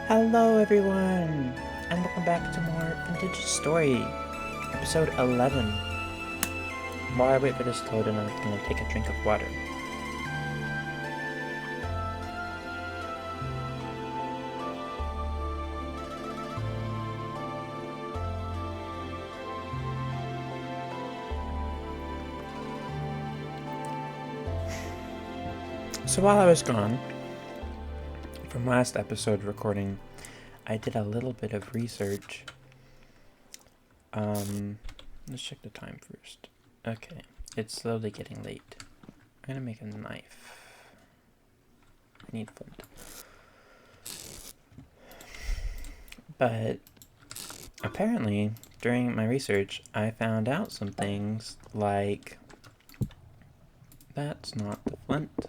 Hello everyone, and welcome back to more Vintage Story, episode 11. While I wait for this to load in, I'm gonna take a drink of water. So while I was gone, from last episode recording, I did a little bit of research. Let's check the time first. Okay, it's slowly getting late. I'm gonna make a knife. I need flint. But apparently, during my research, I found out some things like that's not the flint.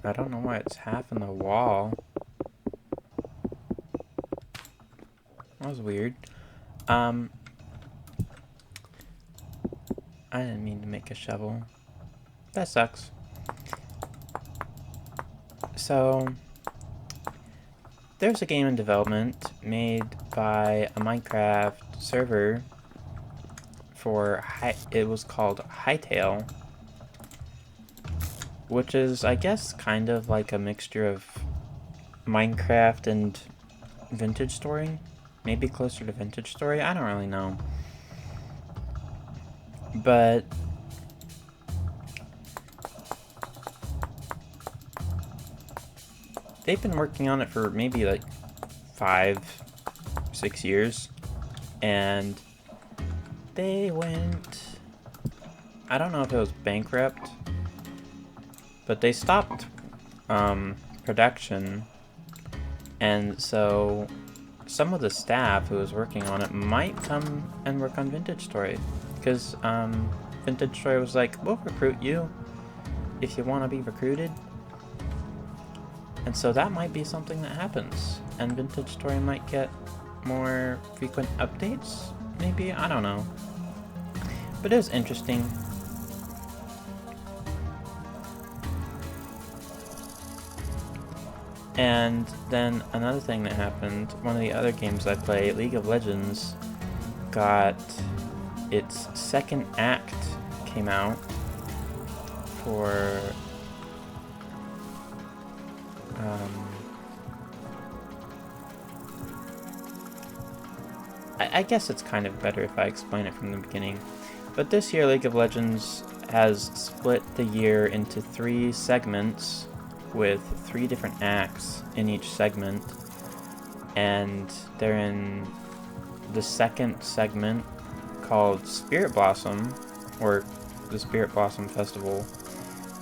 I don't know why it's half in the wall. That was weird. I didn't mean to make a shovel. That sucks. So, there's a game in development made by a Minecraft server for it was called Hightail, which is, I guess, kind of like a mixture of Minecraft and Vintage Story. Maybe closer to Vintage Story, I don't really know. But they've been working on it for maybe like 5-6 years, and they went, I don't know if it was bankrupt, but they stopped production, and so some of the staff who was working on it might come and work on Vintage Story, because Vintage Story was like, we'll recruit you if you want to be recruited. And so that might be something that happens, and Vintage Story might get more frequent updates, maybe? I don't know. But it was interesting. And then another thing that happened, one of the other games I play, League of Legends, got its second act came out for I guess it's kind of better if I explain it from the beginning. But this year, League of Legends has split the year into 3 segments with 3 different acts in each segment. And they're in the second segment called Spirit Blossom, or the Spirit Blossom Festival.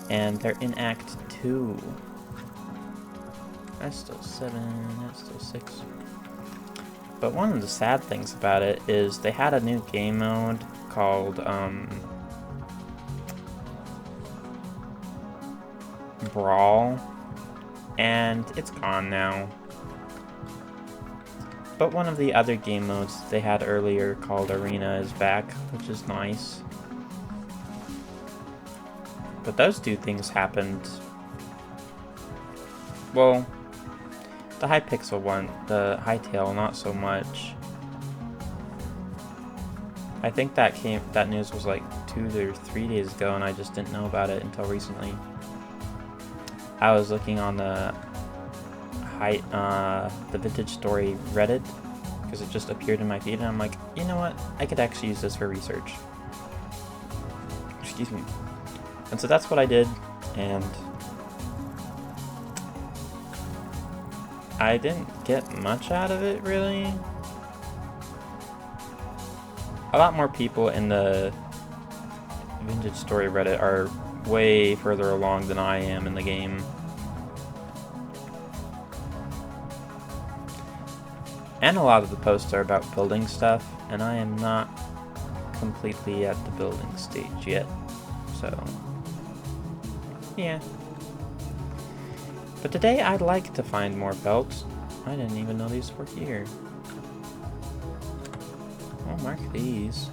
And they're in Act 2. That's still 7, that's still 6. But one of the sad things about it is they had a new game mode called Brawl, and it's gone now. But one of the other game modes they had earlier called Arena is back, which is nice. But those 2 things happened. Well, the Hypixel one, the Hightail, not so much. I think that news was like 2 or 3 days ago, and I just didn't know about it until recently. I was looking on the Vintage Story Reddit, because it just appeared in my feed, and I'm like, you know what? I could actually use this for research. Excuse me. And so that's what I did, and I didn't get much out of it, really. A lot more people in the Vintage Story Reddit are way further along than I am in the game. And a lot of the posts are about building stuff, and I am not completely at the building stage yet, so yeah. But today I'd like to find more belts. I didn't even know these were here. I'll mark these.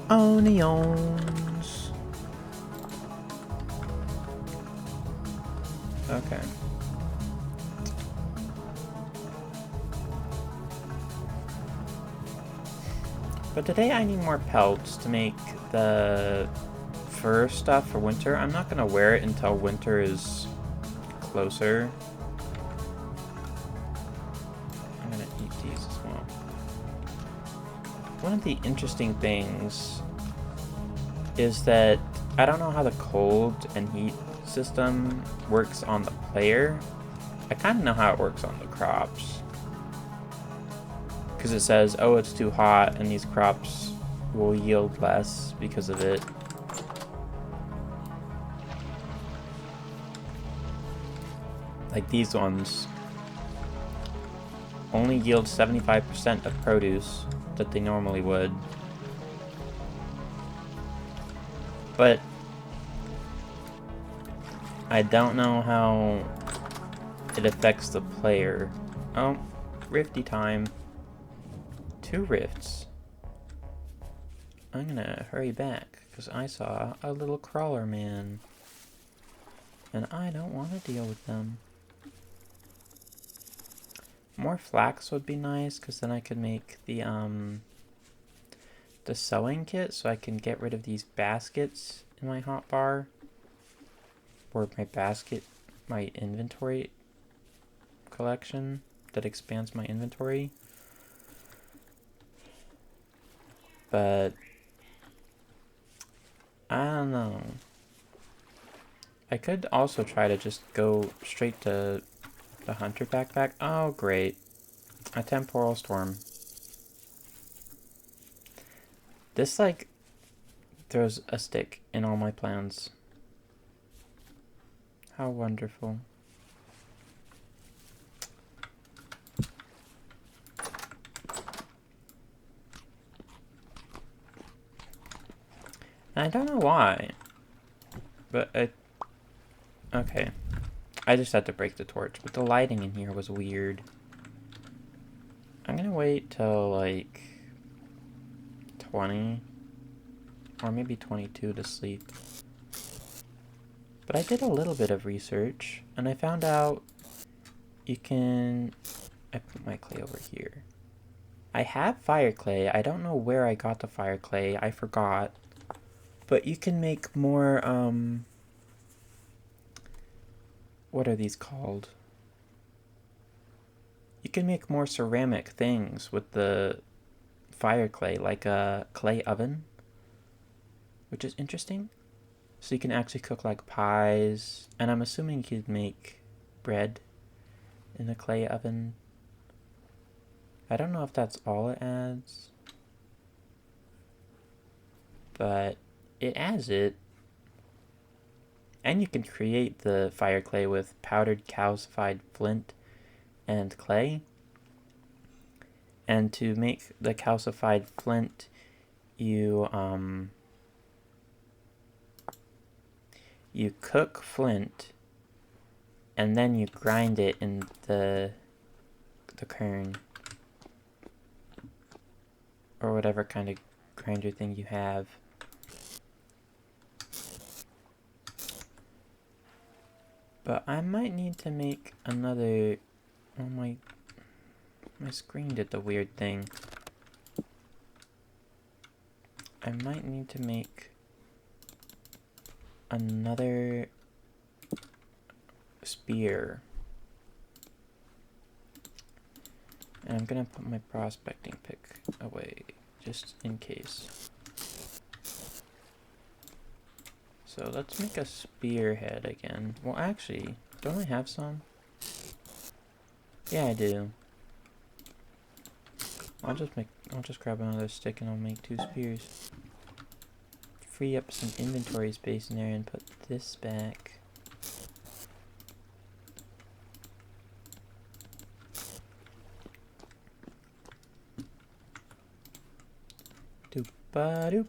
Onions. Okay. But today I need more pelts to make the fur stuff for winter. I'm not gonna wear it until winter is closer. I'm gonna eat these as well. One of the interesting things is that I don't know how the cold and heat system works on the player. I kind of know how it works on the crops. Because it says, oh, it's too hot and these crops will yield less because of it. Like these ones only yield 75% of produce that they normally would. But I don't know how it affects the player. Oh, rifty time. 2 rifts. I'm gonna hurry back because I saw a little crawler man. And I don't want to deal with them. More flax would be nice because then I could make the sewing kit so I can get rid of these baskets in my hotbar. Or my inventory collection that expands my inventory. But I don't know. I could also try to just go straight to the hunter backpack. Oh, great. A temporal storm. This, like, throws a stick in all my plans. How wonderful. I don't know why. But okay. I just had to break the torch, but the lighting in here was weird. I'm gonna wait till like 20 or maybe 22 to sleep. But I did a little bit of research and I found out you can... I put my clay over here. I have fire clay. I don't know where I got the fire clay. I forgot. But you can make more, what are these called? You can make more ceramic things with the fire clay, like a clay oven, which is interesting. So you can actually cook like pies, and I'm assuming you could make bread in a clay oven. I don't know if that's all it adds, but it adds it. And you can create the fire clay with powdered calcified flint and clay. And to make the calcified flint, you cook flint and then you grind it in the kern or whatever kind of grinder thing you have. But I might need to make another... Oh, my screen did the weird thing. I might need to make another spear. And I'm gonna put my prospecting pick away, just in case. So let's make a spearhead again. Well, actually, don't I have some? Yeah, I do. I'll just grab another stick and I'll make 2 spears. Free up some inventory space in there and put this back. Doop-a-doop.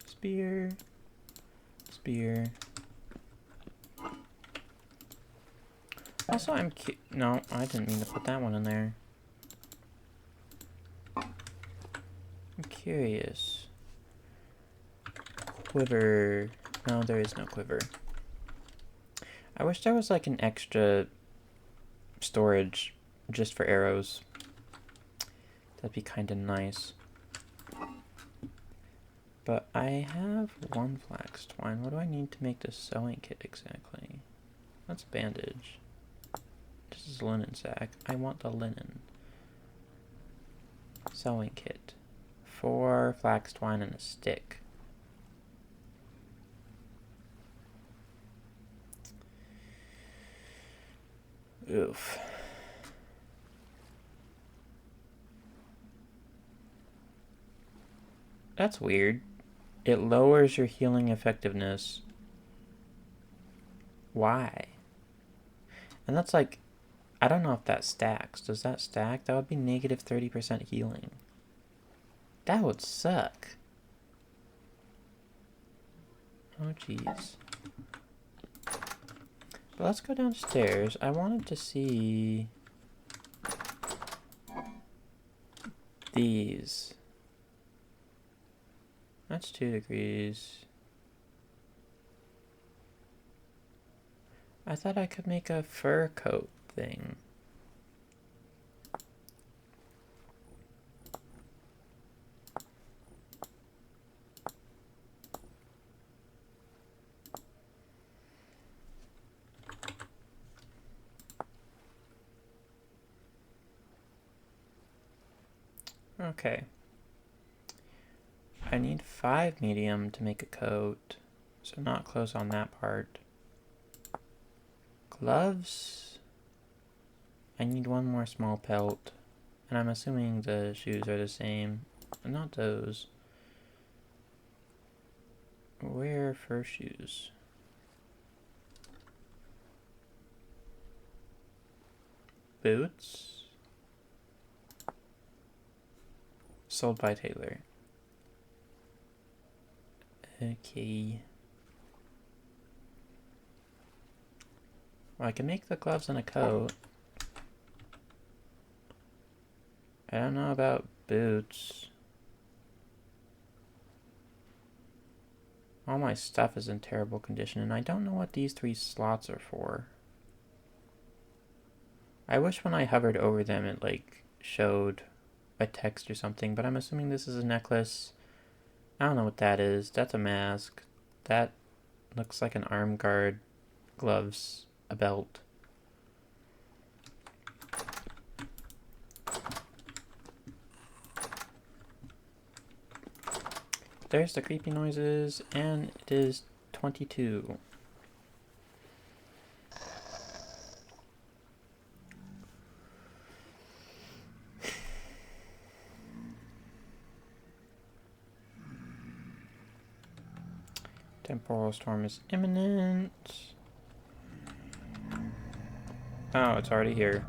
Spear. Spear. Also, no, I didn't mean to put that one in there. I'm curious. quiver. No, there is no quiver. I wish there was like an extra storage just for arrows. That'd be kind of nice. But I have one flax twine. What do I need to make this sewing kit exactly? That's a bandage. This is a linen sack. I want the linen. Sewing kit. 4 flax twine and a stick. Oof. That's weird. It lowers your healing effectiveness. Why? And that's like, I don't know if that stacks. Does that stack? That would be negative 30% healing. That would suck. Oh, jeez. But let's go downstairs. I wanted to see these. That's 2 degrees. I thought I could make a fur coat thing. Okay. I need 5 medium to make a coat, so not close on that part. Gloves. I need 1 more small pelt, and I'm assuming the shoes are the same. Not those. Where are fur shoes? Boots? Sold by Taylor. Okay. Well, I can make the gloves and a coat. I don't know about boots. All my stuff is in terrible condition, and I don't know what these 3 slots are for. I wish when I hovered over them it, like, showed a text or something, but I'm assuming this is a necklace. I don't know what that is. That's a mask. That looks like an arm guard, gloves, a belt. There's the creepy noises, and it is 22. Temporal storm is imminent. Oh, it's already here.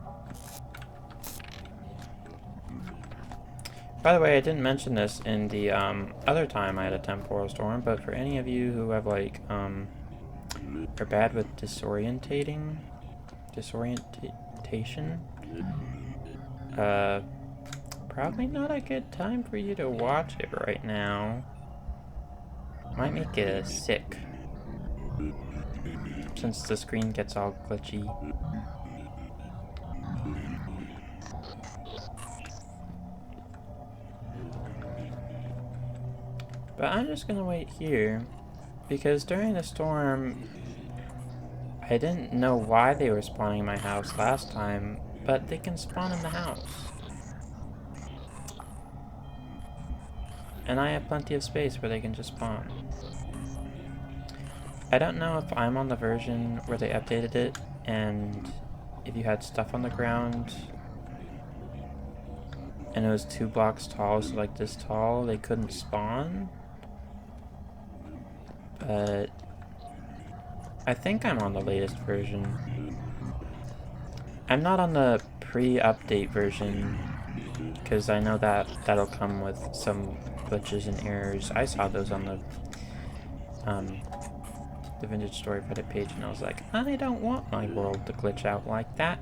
By the way, I didn't mention this in the other time I had a temporal storm, but for any of you who have like are bad with disorientation, probably not a good time for you to watch it right now. Might make you sick, since the screen gets all glitchy. But I'm just gonna wait here, because during the storm, I didn't know why they were spawning in my house last time, but they can spawn in the house. And I have plenty of space where they can just spawn. I don't know if I'm on the version where they updated it, and if you had stuff on the ground, and it was 2 blocks tall, so like this tall, they couldn't spawn. But I think I'm on the latest version. I'm not on the pre-update version, because I know that that'll come with some glitches and errors. I saw those on the Vintage Story Reddit page, and I was like, I don't want my world to glitch out like that.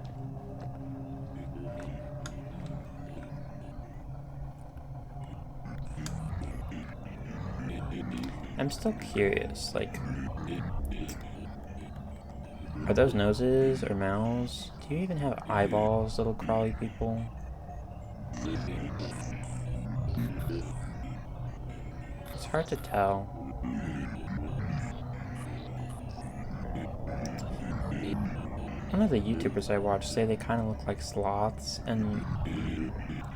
I'm still curious, like, are those noses or mouths? Do you even have eyeballs, little crawly people? It's hard to tell. One of the YouTubers I watch say they kind of look like sloths, and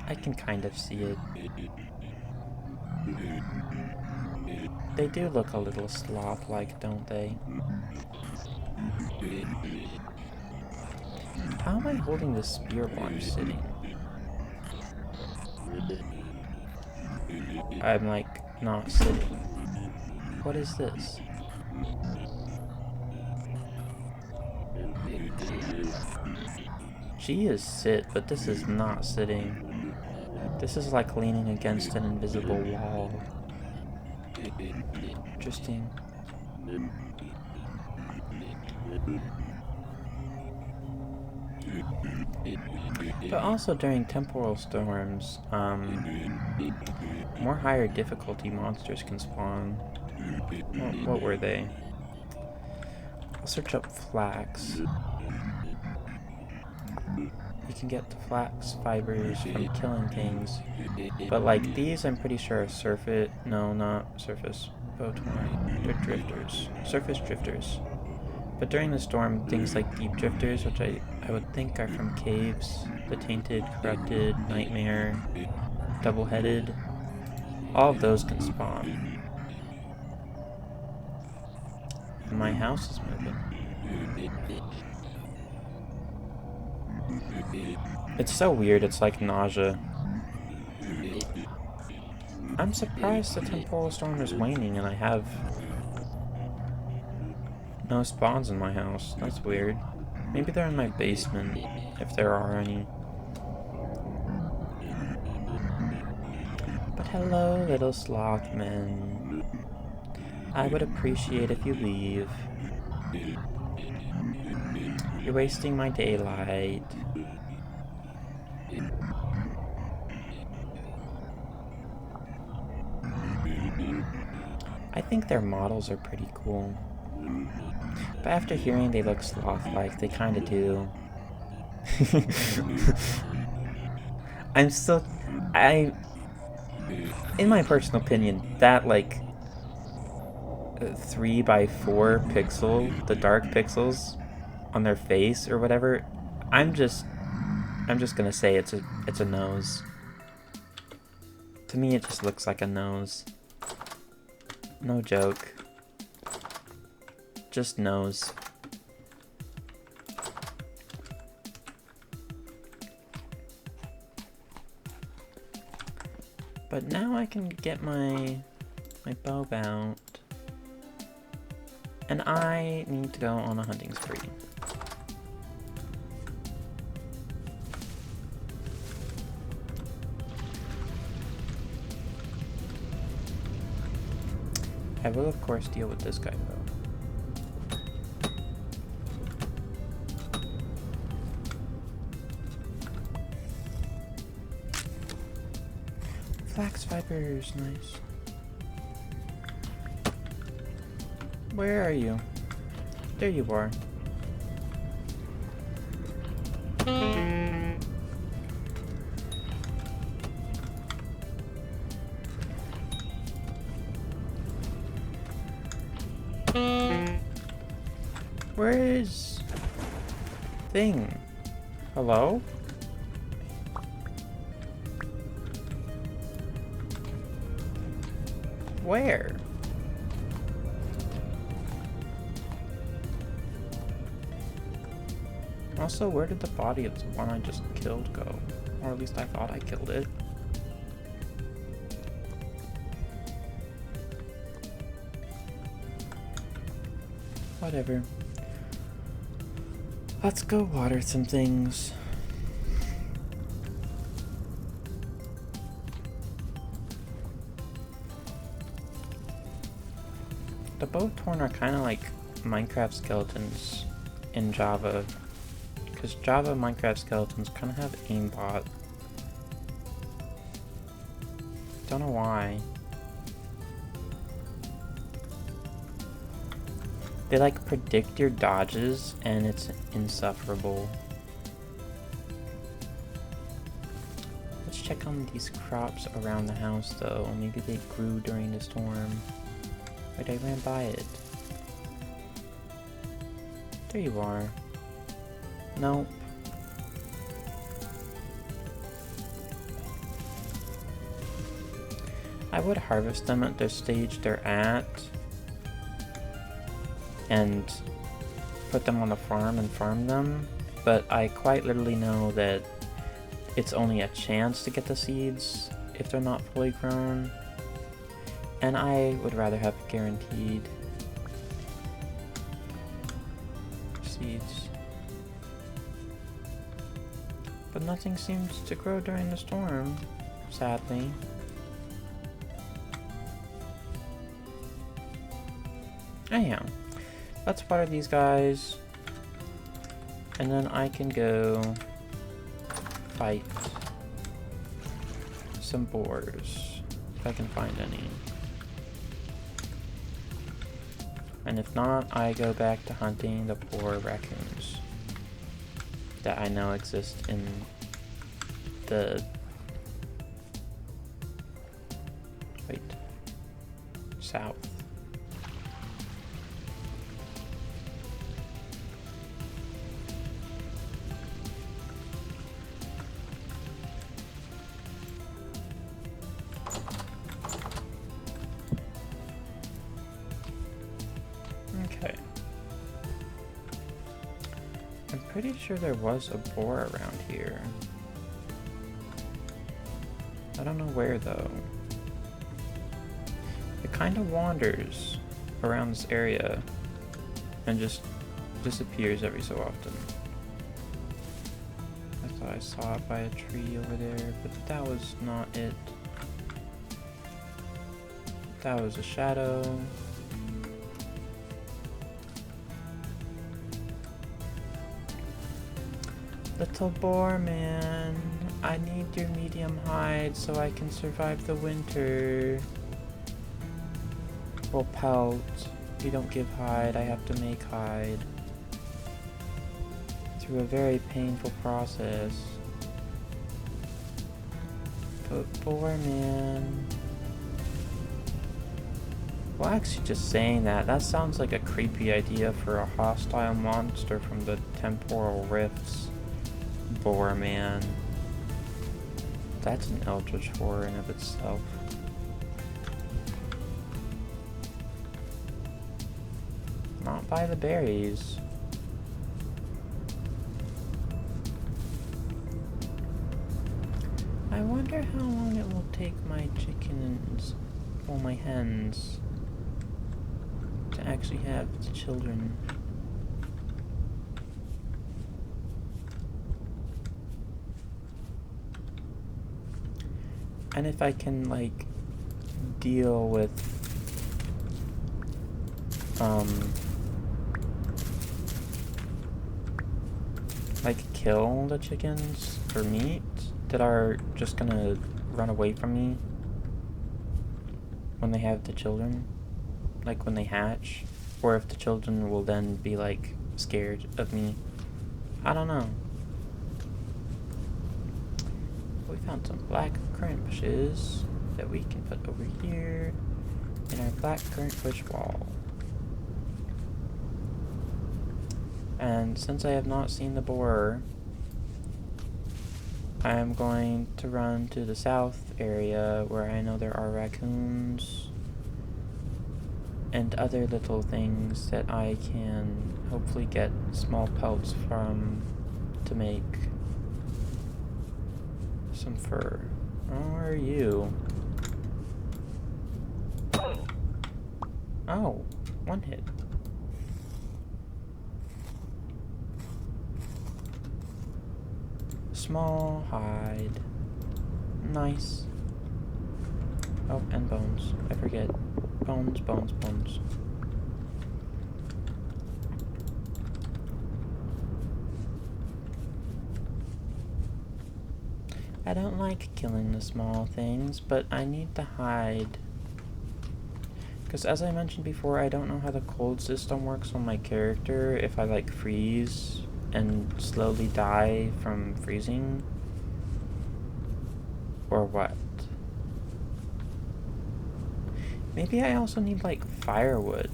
I can kind of see it. They do look a little sloth-like, don't they? How am I holding this spear while I'm sitting? I'm, like, not sitting. What is this? G is sit, but this is not sitting. This is like leaning against an invisible wall. Interesting. But also during temporal storms, more higher difficulty monsters can spawn. What were they? I'll search up flax. You can get the flax fibers from killing things. But like these, I'm pretty sure are surface. No, not surface. Boatwine. They're drifters. Surface drifters. But during the storm, things like deep drifters, which I would think are from caves, the tainted, corrupted, nightmare, double-headed, all of those can spawn. And my house is moving. It's so weird, it's like nausea. I'm surprised the temporal storm is waning and I have no spawns in my house. That's weird. Maybe they're in my basement, if there are any. But hello, little slothmen. I would appreciate if you leave. You're wasting my daylight. I think their models are pretty cool. But after hearing they look sloth-like, they kinda do. In my personal opinion, that like 3x4 pixel, the dark pixels on their face or whatever, I'm just gonna say it's a nose. To me, it just looks like a nose. No joke. Just nose. But now I can get my bow out. And I need to go on a hunting spree. I will of course deal with this guy though. Flax fibers, nice. Where are you? There you are. Where is thing? Hello? Where? Also, where did the body of the one I just killed go? Or at least I thought I killed it. Whatever. Let's go water some things. The Bowthorn are kind of like Minecraft skeletons in Java. Because Java Minecraft skeletons kind of have aimbot. Don't know why. They like predict your dodges and it's insufferable. Let's check on these crops around the house though. Maybe they grew during the storm. Wait, I ran by it. There you are. Nope. I would harvest them at the stage they're at and put them on a farm and farm them, but I quite literally know that it's only a chance to get the seeds if they're not fully grown, and I would rather have guaranteed seeds. But nothing seems to grow during the storm, sadly. Anyhow, let's water these guys, and then I can go fight some boars, if I can find any. And if not, I go back to hunting the poor raccoons that I know exist in the... south. Okay. I'm pretty sure there was a boar around here. I don't know where though. It kind of wanders around this area and just disappears every so often. I thought I saw it by a tree over there, but that was not it. That was a shadow. Little boar man, I need your medium hide so I can survive the winter. Well, pelt. You don't give hide, I have to make hide. Through a very painful process. But boar man... Well, actually just saying that sounds like a creepy idea for a hostile monster from the temporal rifts. Boar man. That's an eldritch horror in of itself. Not by the berries. I wonder how long it will take my chickens, or my hens, to actually have the children. And if I can, like, deal with, like, kill the chickens for meat that are just gonna run away from me when they have the children, like when they hatch, or if the children will then be, like, scared of me. I don't know. We found some black currant bushes that we can put over here in our black currant bush wall. And since I have not seen the boar, I am going to run to the south area where I know there are raccoons and other little things that I can hopefully get small pelts from to make some fur. Where are you? Oh, one hit. Small hide. Nice. Oh, and bones. I forget. Bones, bones, bones. I don't like killing the small things, but I need to hide. Because as I mentioned before, I don't know how the cold system works on my character, if I like freeze and slowly die from freezing, or what. Maybe I also need like firewood.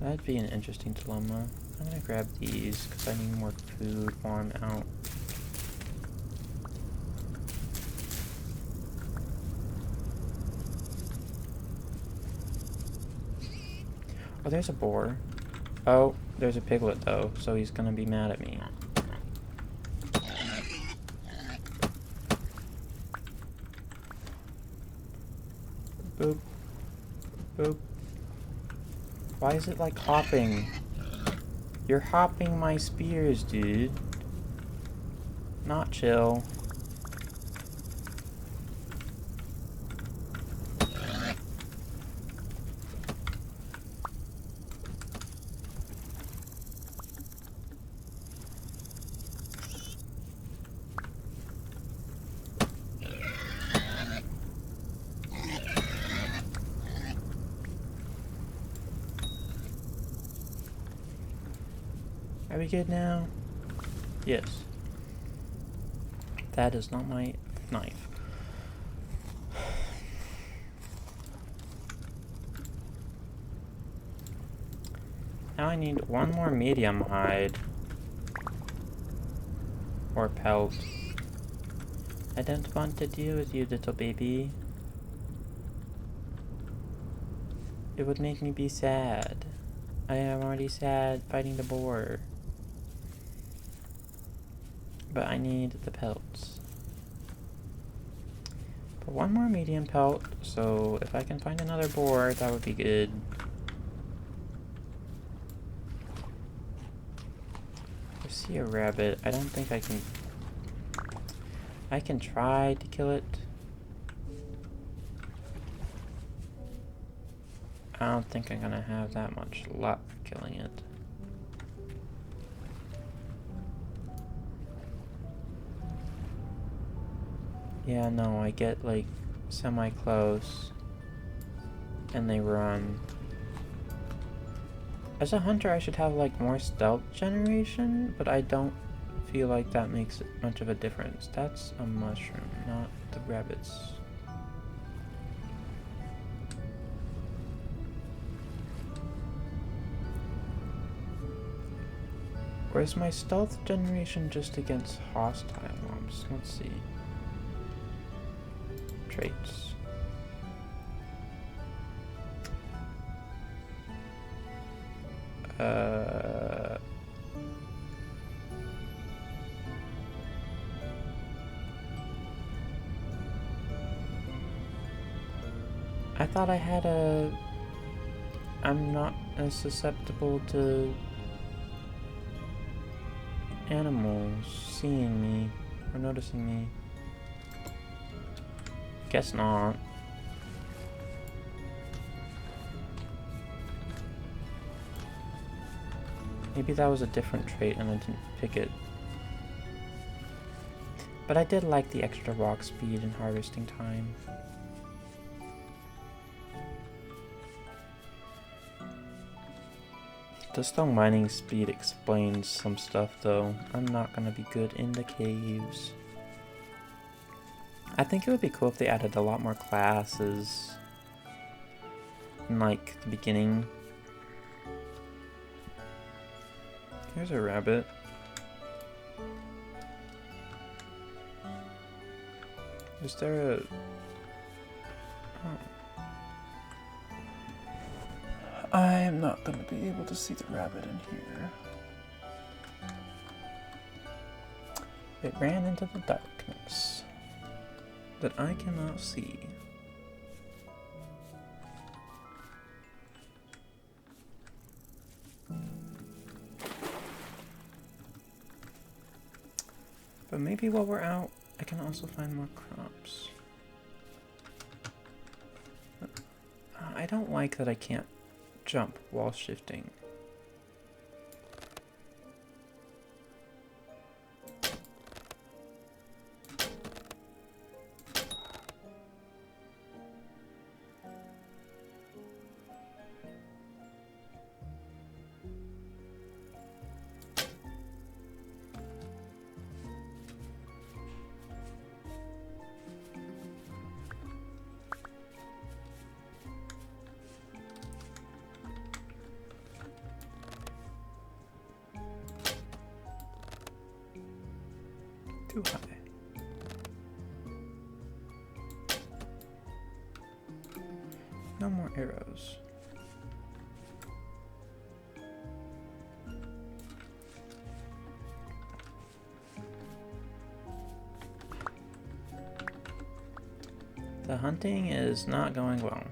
That'd be an interesting dilemma. I'm gonna grab these because I need more food while I'm out. Oh, there's a boar. Oh, there's a piglet though, so he's gonna be mad at me. Boop. Boop. Why is it like hopping? You're hopping my spears, dude. Not chill. Are we good now? Yes. That is not my knife. Now I need one more medium hide. Or pelt. I don't want to deal with you, little baby. It would make me be sad. I am already sad fighting the boar. But I need the pelts. But one more medium pelt, so if I can find another boar, that would be good. I see a rabbit. I don't think I can... I can try to kill it. I don't think I'm gonna have that much luck killing it. Yeah, no, I get like semi-close and they run. As a hunter, I should have like more stealth generation, but I don't feel like that makes much of a difference. That's a mushroom, not the rabbits. Or is my stealth generation just against hostile mobs? Let's see. Traits. I thought I had a... I'm not as susceptible to animals seeing me or noticing me. Guess not. Maybe that was a different trait and I didn't pick it. But I did like the extra walk speed and harvesting time. The stone mining speed explains some stuff though. I'm not gonna be good in the caves. I think it would be cool if they added a lot more classes in like the beginning. Here's a rabbit. Is there a... Oh. I am not going to be able to see the rabbit in here. It ran into the darkness that I cannot see. But maybe while we're out, I can also find more crops. I don't like that I can't jump while shifting. no more arrows. The hunting is not going well.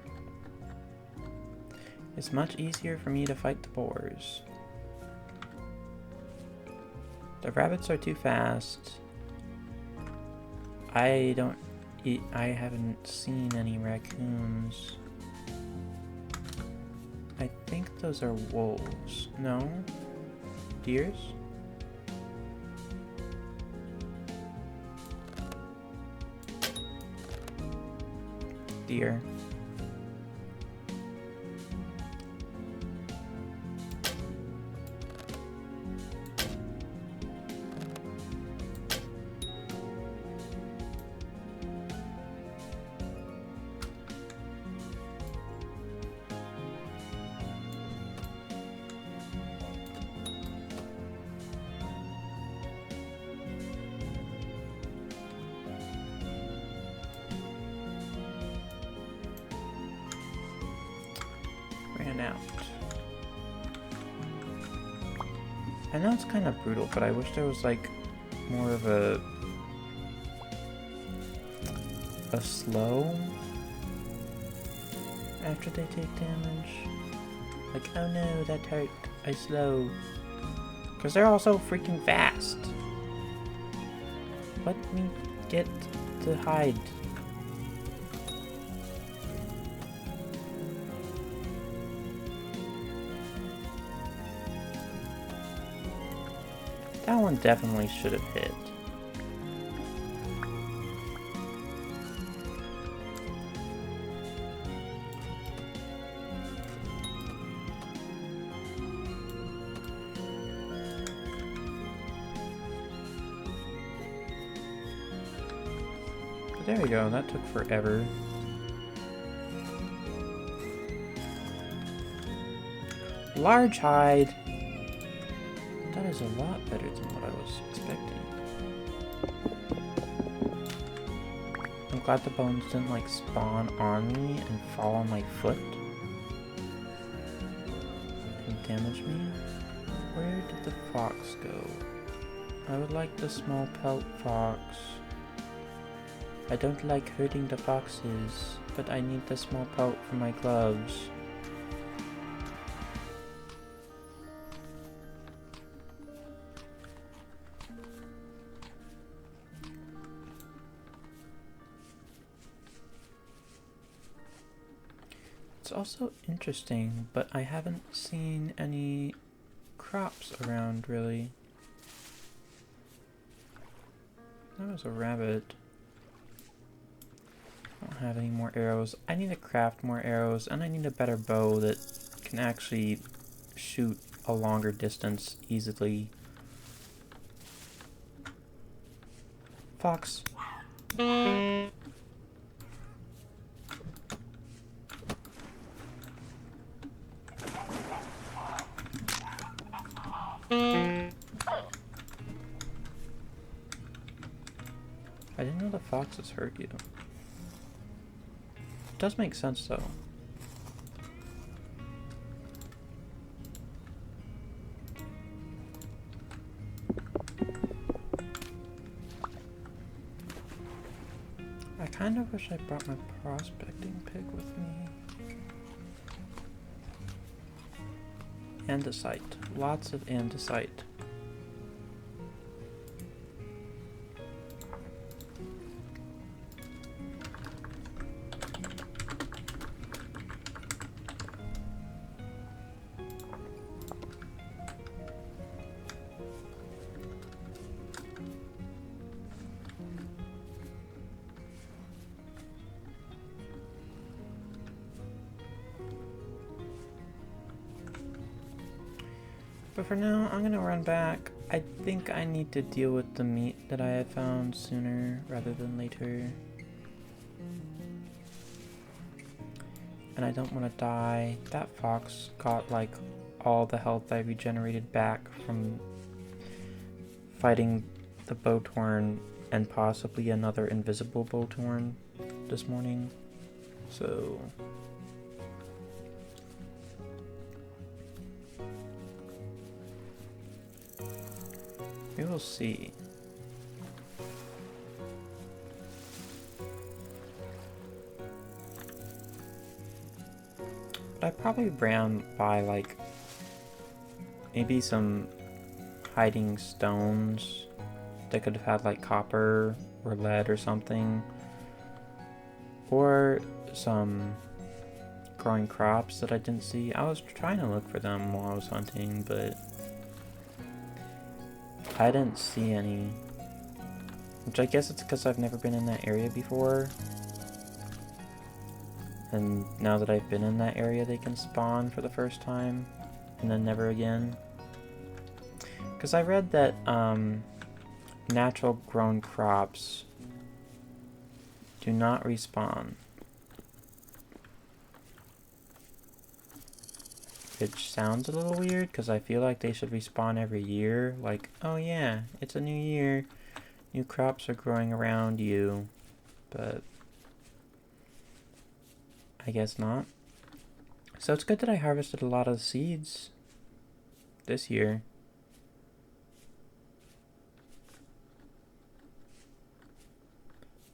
It's much easier for me to fight the boars. The rabbits are too fast. I haven't seen any raccoons. I think those are wolves. No? Deers? Deer. Ran out. I know it's kind of brutal, but I wish there was like more of a slow after they take damage. Like, oh no, that hurt. I slow. Because they're also freaking fast. Let me get to hide. That one definitely should have hit. But there we go, that took forever. Large hide. That is a lot better than what I was expecting. I'm glad the bones didn't like spawn on me and fall on my foot and damage me. Where did the fox go? I would like the small pelt fox. I don't like hurting the foxes, but I need the small pelt for my gloves. It's also interesting, but I haven't seen any crops around, really. That was a rabbit. I don't have any more arrows. I need to craft more arrows, and I need a better bow that can actually shoot a longer distance easily. Fox. I didn't know the foxes hurt you. It does make sense though. I kind of wish I brought my prospecting pick with me. Andesite. Lots of andesite. But for now, I'm gonna run back. I think I need to deal with the meat that I had found sooner rather than later. And I don't want to die. That fox got like all the health I regenerated back from fighting the Bowthorn and possibly another invisible Bowthorn this morning. So will see. But I probably ran by like maybe some hiding stones that could have had like copper or lead or something, or some growing crops that I didn't see. I was trying to look for them while I was hunting, but I didn't see any, which I guess it's because I've never been in that area before, and now that I've been in that area they can spawn for the first time and then never again. Because I read that natural grown crops do not respawn, which sounds a little weird because I feel like they should respawn every year. Like, oh yeah, it's a new year, new crops are growing around you, but I guess not. So it's good that I harvested a lot of seeds this year.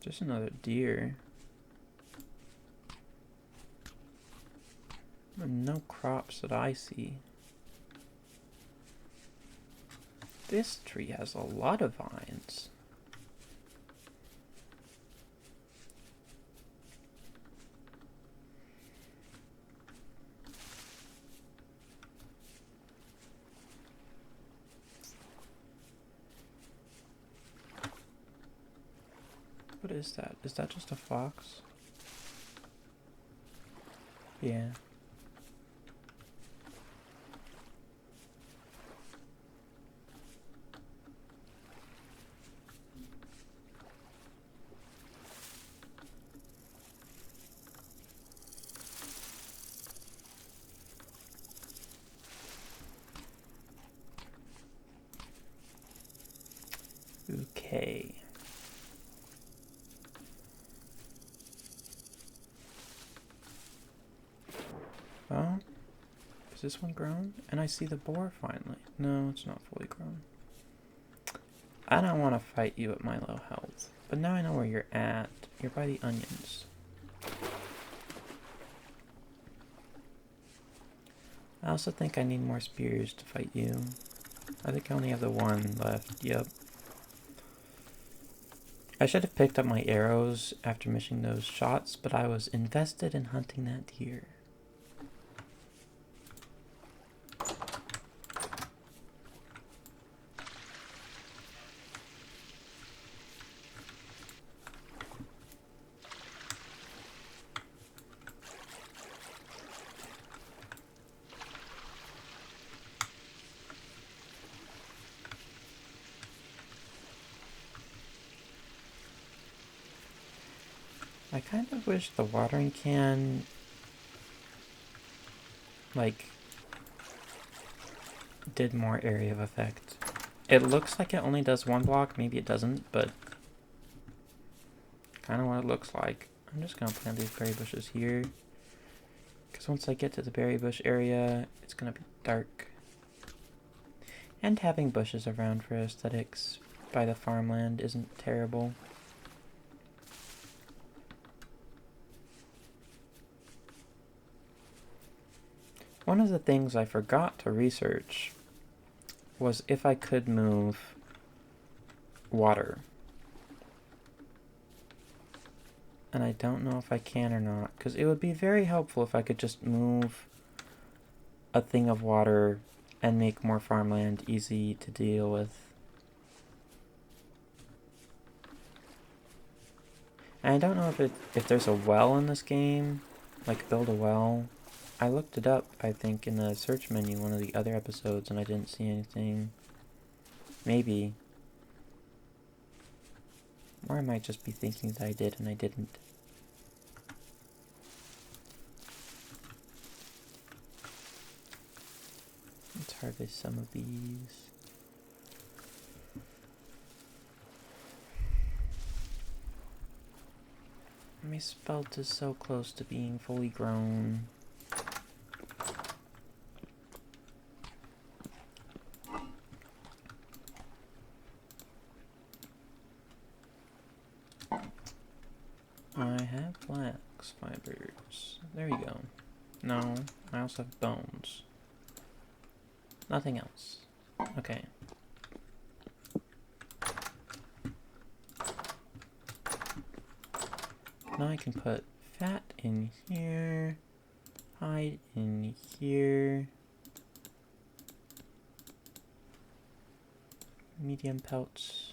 Just another deer. No crops that I see. This tree has a lot of vines. What is that? Is that just a fox? Yeah. Okay. Well, is this one grown? And I see the boar finally. No, it's not fully grown. I don't want to fight you at my low health, but now I know where you're at. You're by the onions. I also think I need more spears to fight you. I think I only have the one left. Yep. I should have picked up my arrows after missing those shots, but I was invested in hunting that deer. I kind of wish the watering can, like, did more area of effect. It looks like it only does one block, maybe it doesn't, but kind of what it looks like. I'm just gonna plant these berry bushes here, because once I get to the berry bush area, it's gonna be dark. And having bushes around for aesthetics by the farmland isn't terrible. One of the things I forgot to research was if I could move water. And I don't know if I can or not, because it would be very helpful if I could just move a thing of water and make more farmland easy to deal with. And I don't know if there's a well in this game, like build a well. I looked it up, I think, in the search menu one of the other episodes, and I didn't see anything. Maybe. Or I might just be thinking that I did and I didn't. Let's harvest some of these. My spelt is so close to being fully grown. There you go. No, I also have bones. Nothing else. Okay. Now I can put fat in here, hide in here, medium pelts,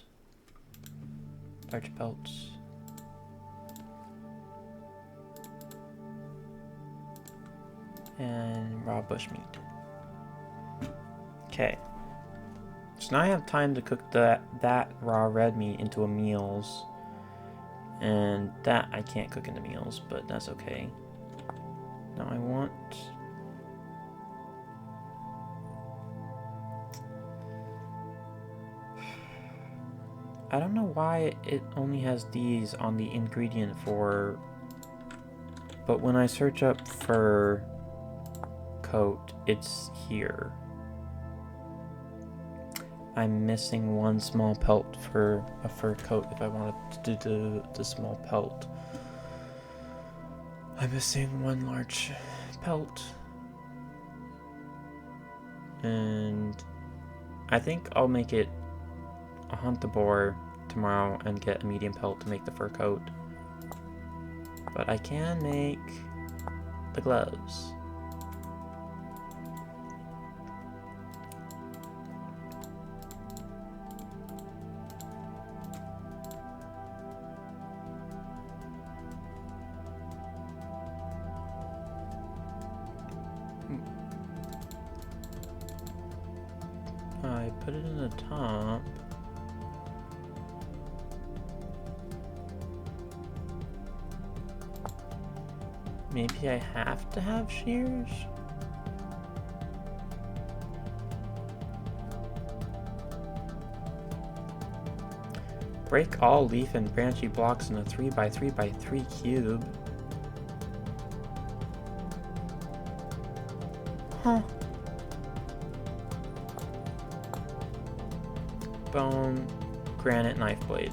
large pelts, and raw bushmeat. Okay. So now I have time to cook that raw red meat into a meals. And that I can't cook into meals, but that's okay. Now I want... I don't know why it only has these on the ingredient for... But when I search up fur coat, it's here. I'm missing one small pelt for a fur coat if I wanted to do the small pelt. I'm missing one large pelt. And I think I'll make it a hunt the boar tomorrow and get a medium pelt to make the fur coat. But I can make the gloves. I put it in the top. Maybe I have to have shears? Break all leaf and branchy blocks in a 3x3x3 cube. Huh. Bone, granite knife blade.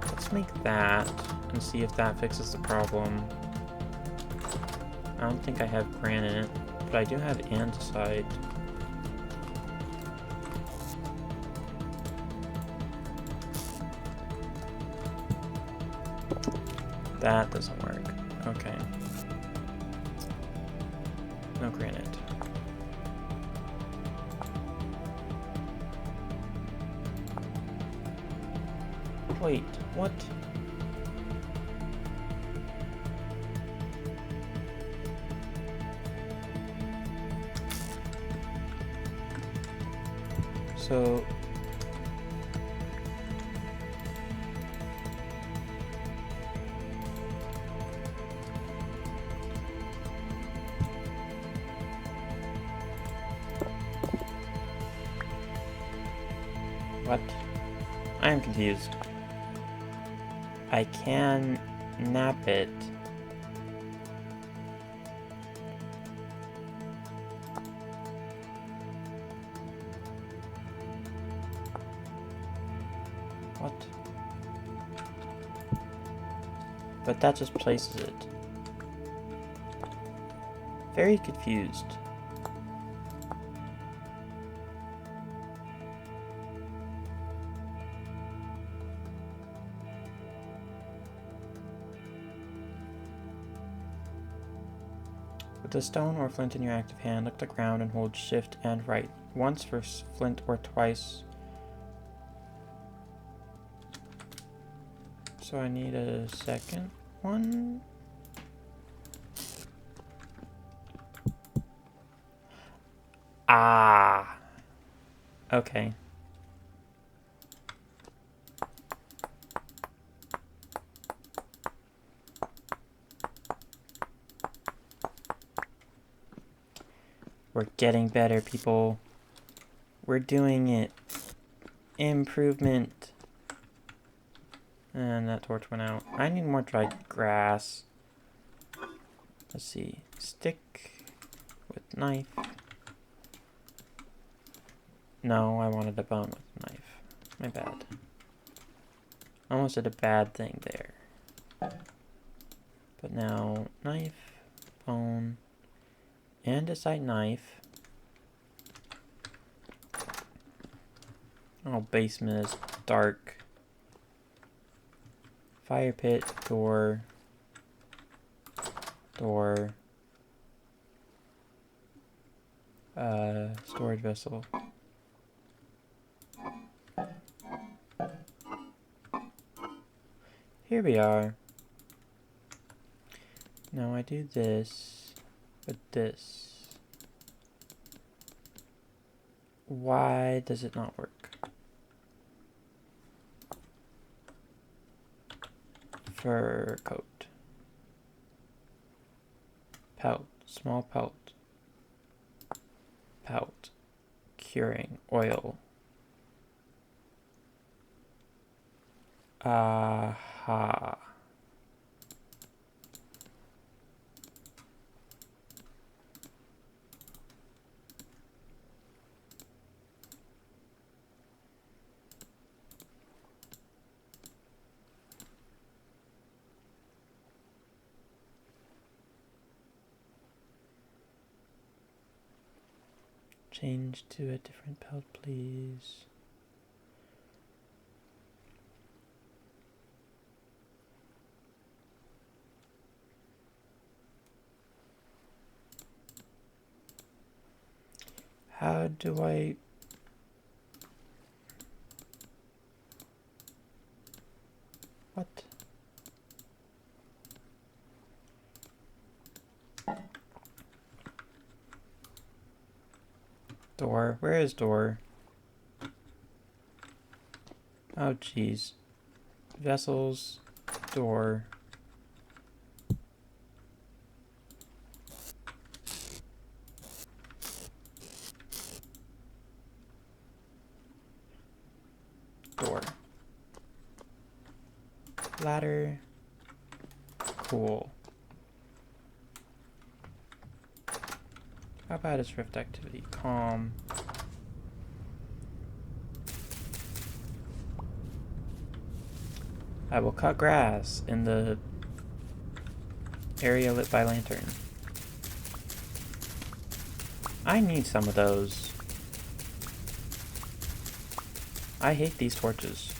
Let's make that and see if that fixes the problem. I don't think I have granite, but I do have andesite. That doesn't work. Okay. No granite. Wait, what? So... What? I am confused. I can nap it. What? But that just places it. Very confused. With a stone or flint in your active hand, look at the ground and hold shift and right. Once for flint or twice. So I need a second one. Ah. Okay. We're getting better, people. We're doing it. Improvement. And that torch went out. I need more dried grass. Let's see. Stick with knife. No, I wanted a bone with a knife. My bad. Almost did a bad thing there. But now, knife, bone, andesite knife. Oh, basement is dark. Fire pit, door. Door. Storage vessel. Here we are. Now I do this, but this. Why does it not work? Fur coat. Pelt. Small pelt. Pelt. Curing. Oil. Aha. Change to a different pelt, please. How do I... What? Door. Where is door? Oh, jeez. Vessels. Door. Door. Ladder. Cool. How about its rift activity? Calm. I will cut grass in the area lit by lantern. I need some of those. I hate these torches.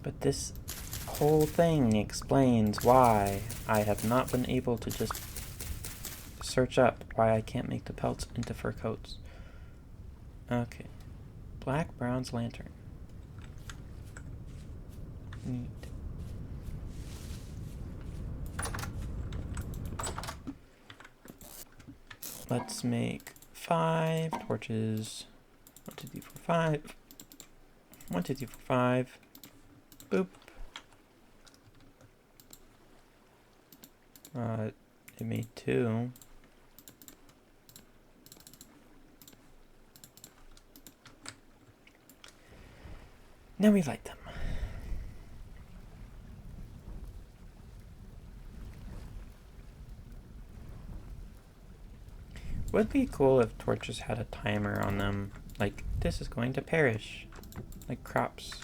But this whole thing explains why I have not been able to just search up why I can't make the pelts into fur coats. Okay. Black Brown's lantern. Neat. Let's make 5 torches. 1, 2, 3, 4, 5. 1, 2, 3, 4, 5. Boop. It made 2. Now we light them. Would be cool if torches had a timer on them. Like, this is going to perish. Like crops.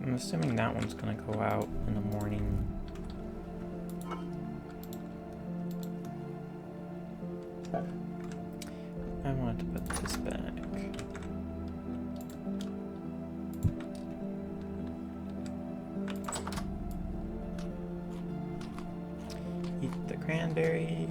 I'm assuming that one's gonna go out in the morning. I wanted to put this back. Eat the cranberries.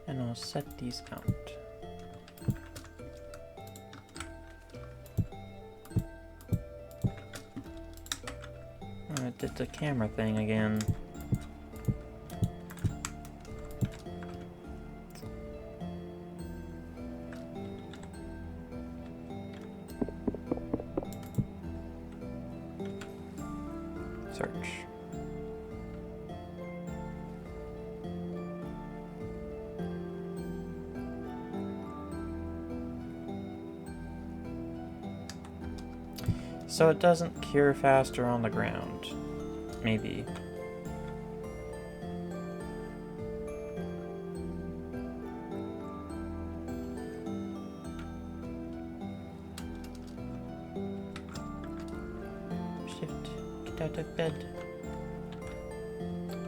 And I'll set these out. did the camera thing again. Search. So it doesn't cure faster on the ground. Maybe. Shift. Get out of bed.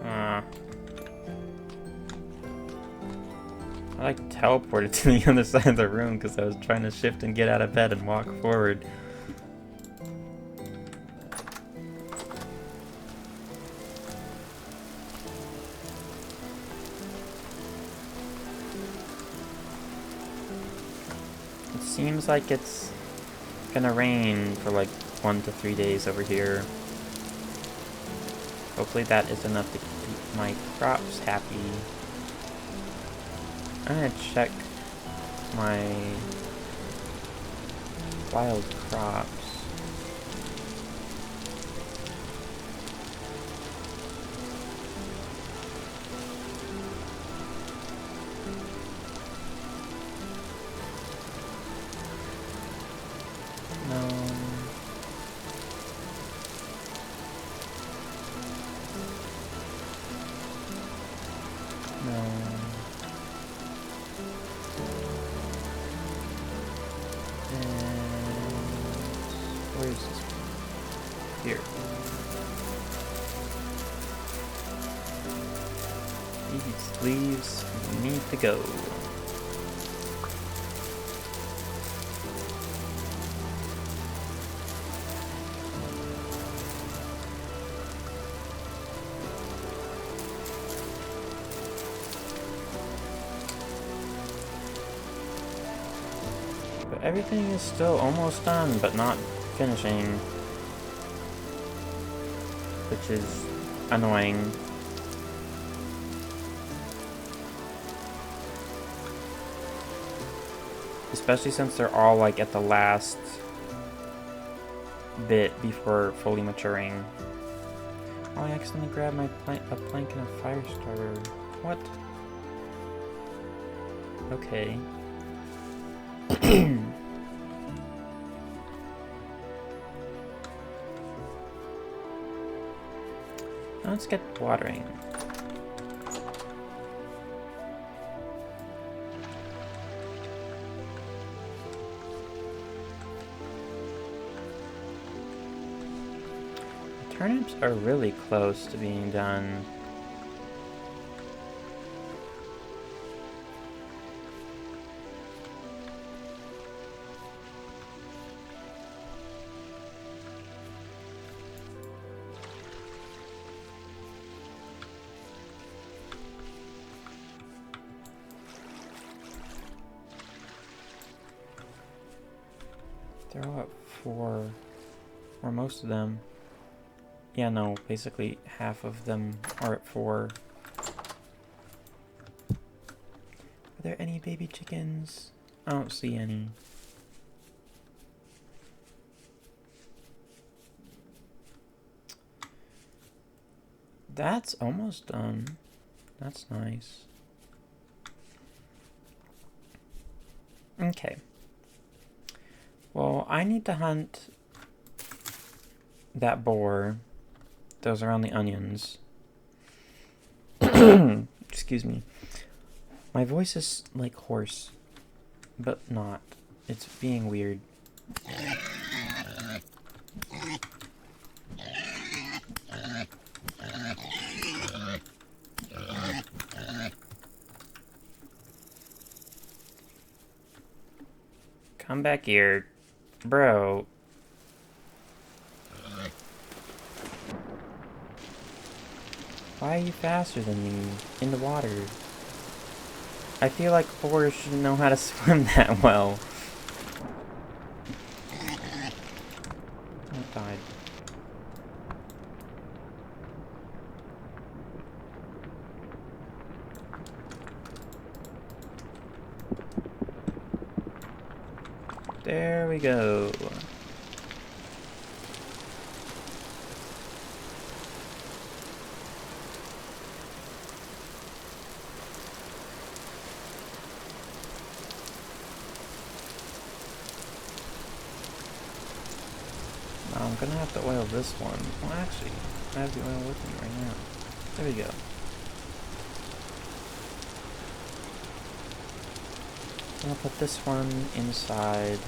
I like teleported to the other side of the room because I was trying to shift and get out of bed and walk forward. It seems like it's gonna rain for like 1 to 3 days over here. Hopefully that is enough to keep my crops happy. I'm gonna check my wild crops. No. No. Where is this? Here. These leaves need to go. But everything is still almost done, but not finishing, which is annoying. Especially since they're all like at the last bit before fully maturing. Oh, I accidentally grabbed my a plank and a fire starter. What? Okay. Let's get watering. The turnips are really close to being done. They're all at 4, or most of them. Yeah, no, basically half of them are at 4. Are there any baby chickens? I don't see any. That's almost done. That's nice. Okay. Well, I need to hunt that boar that was around the onions. Excuse me. My voice is like hoarse, but not. It's being weird. Come back here. Bro. Why are you faster than me in the water? I feel like boars should know how to swim that well. I died. There we go. Now I'm gonna have to oil this one. Well, actually, I have the oil with me right now. There we go. I'll put this one inside.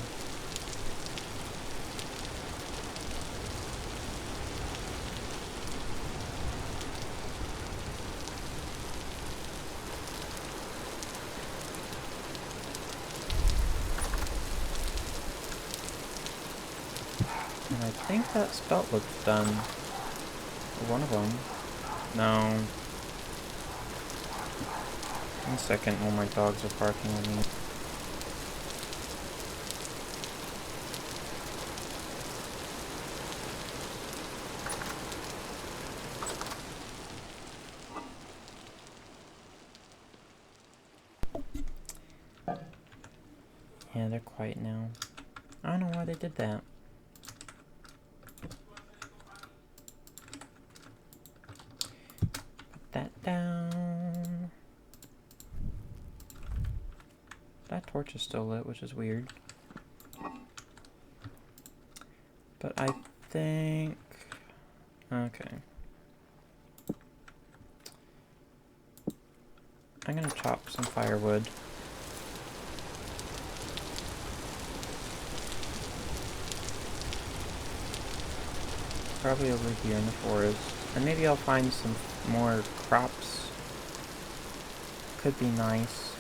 And I think that spelt looks done. Or one of them. No. 1 second while my dogs are barking at me. Yeah, they're quiet now. I don't know why they did that. Put that down. That torch is still lit, which is weird. But I think... Okay. I'm gonna chop some firewood. Probably over here in the forest. And maybe I'll find some more crops. Could be nice.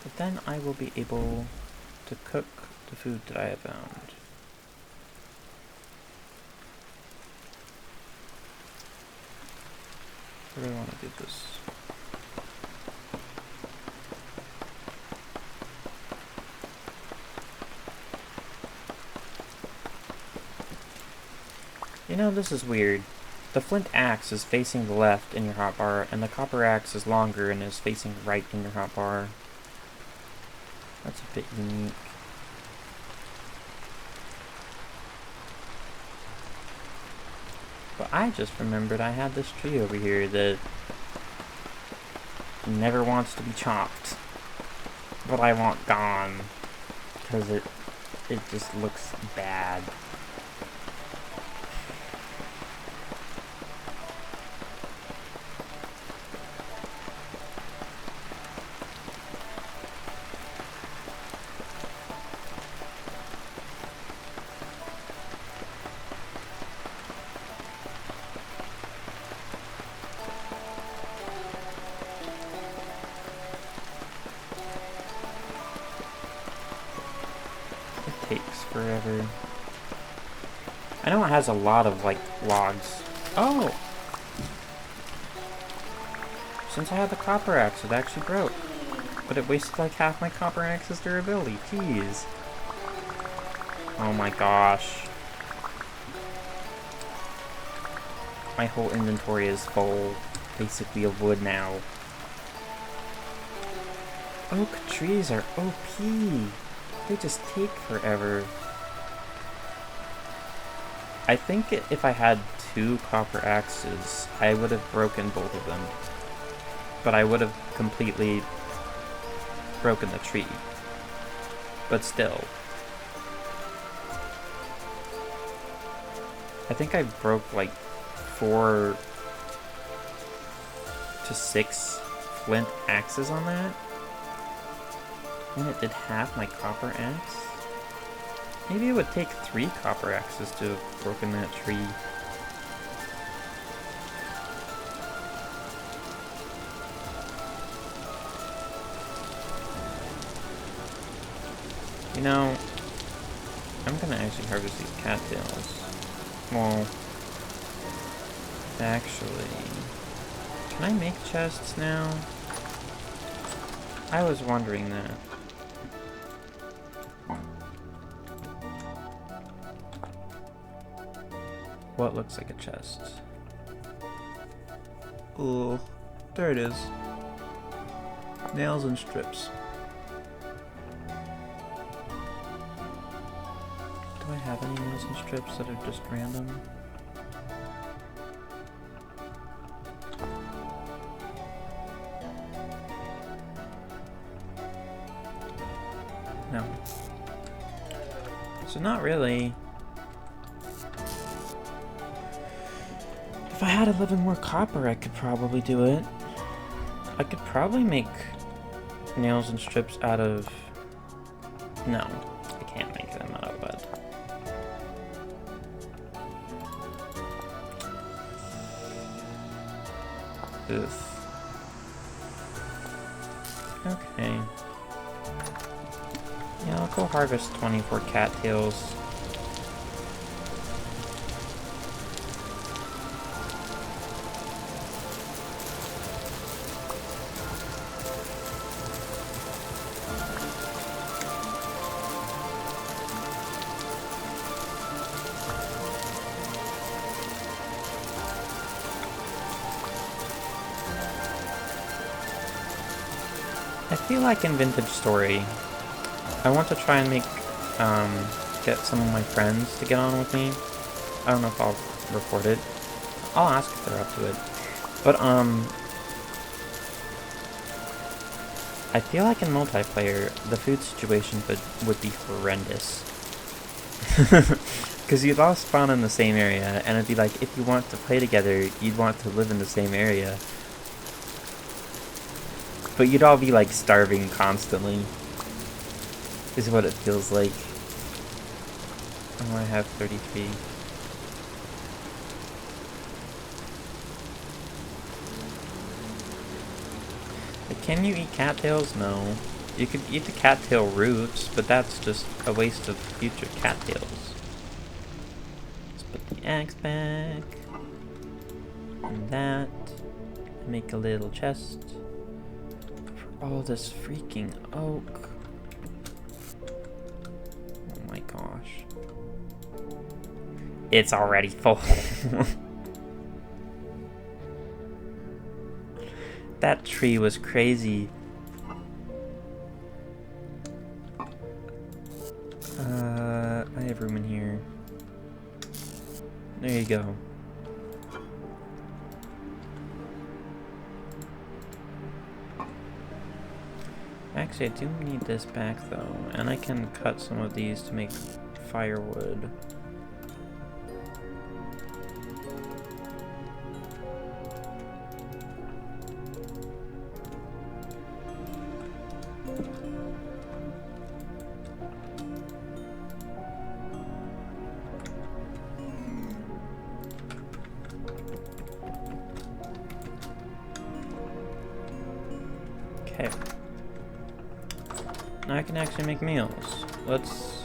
But then I will be able to cook the food that I have found. Where do I want to do this? You know, this is weird. The flint axe is facing the left in your hotbar, and the copper axe is longer and is facing right in your hotbar. That's a bit unique. But I just remembered I had this tree over here that never wants to be chopped. But I want gone. Because it just looks bad. Takes forever. I know it has a lot of, like, logs. Oh! Since I had the copper axe, it actually broke. But it wasted, like, half my copper axe's durability. Jeez. Oh my gosh. My whole inventory is full, basically, of wood now. Oak trees are OP. They just take forever. I think if I had 2 copper axes, I would have broken both of them. But I would have completely broken the tree. But still. I think I broke like 4 to 6 flint axes on that. And it did half my copper axe? Maybe it would take 3 copper axes to have broken that tree. You know, I'm gonna actually harvest these cattails. Well, actually, can I make chests now? I was wondering that. What looks like a chest? Oh, there it is. Nails and strips. Do I have any nails and strips that are just random? No. So not really. If I had 11 more copper, I could probably do it. I could probably make nails and strips out of... No, I can't make them out of wood. Ugh. Okay. Yeah, I'll go harvest 24 cattails. I feel like in Vintage Story, I want to try and make, get some of my friends to get on with me. I don't know if I'll record it. I'll ask if they're up to it. But, I feel like in multiplayer, the food situation would be horrendous. Because you'd all spawn in the same area, and it'd be like, if you want to play together, you'd want to live in the same area. But you'd all be, like, starving constantly. Is what it feels like. Oh, I have 33. But can you eat cattails? No. You could eat the cattail roots, but that's just a waste of future cattails. Let's put the axe back. And that. Make a little chest. For all this freaking oak. Oh my gosh. It's already full. That tree was crazy. I have room in here. There you go. Actually, I do need this back though, and I can cut some of these to make firewood. Okay. Now I can actually make meals. Let's,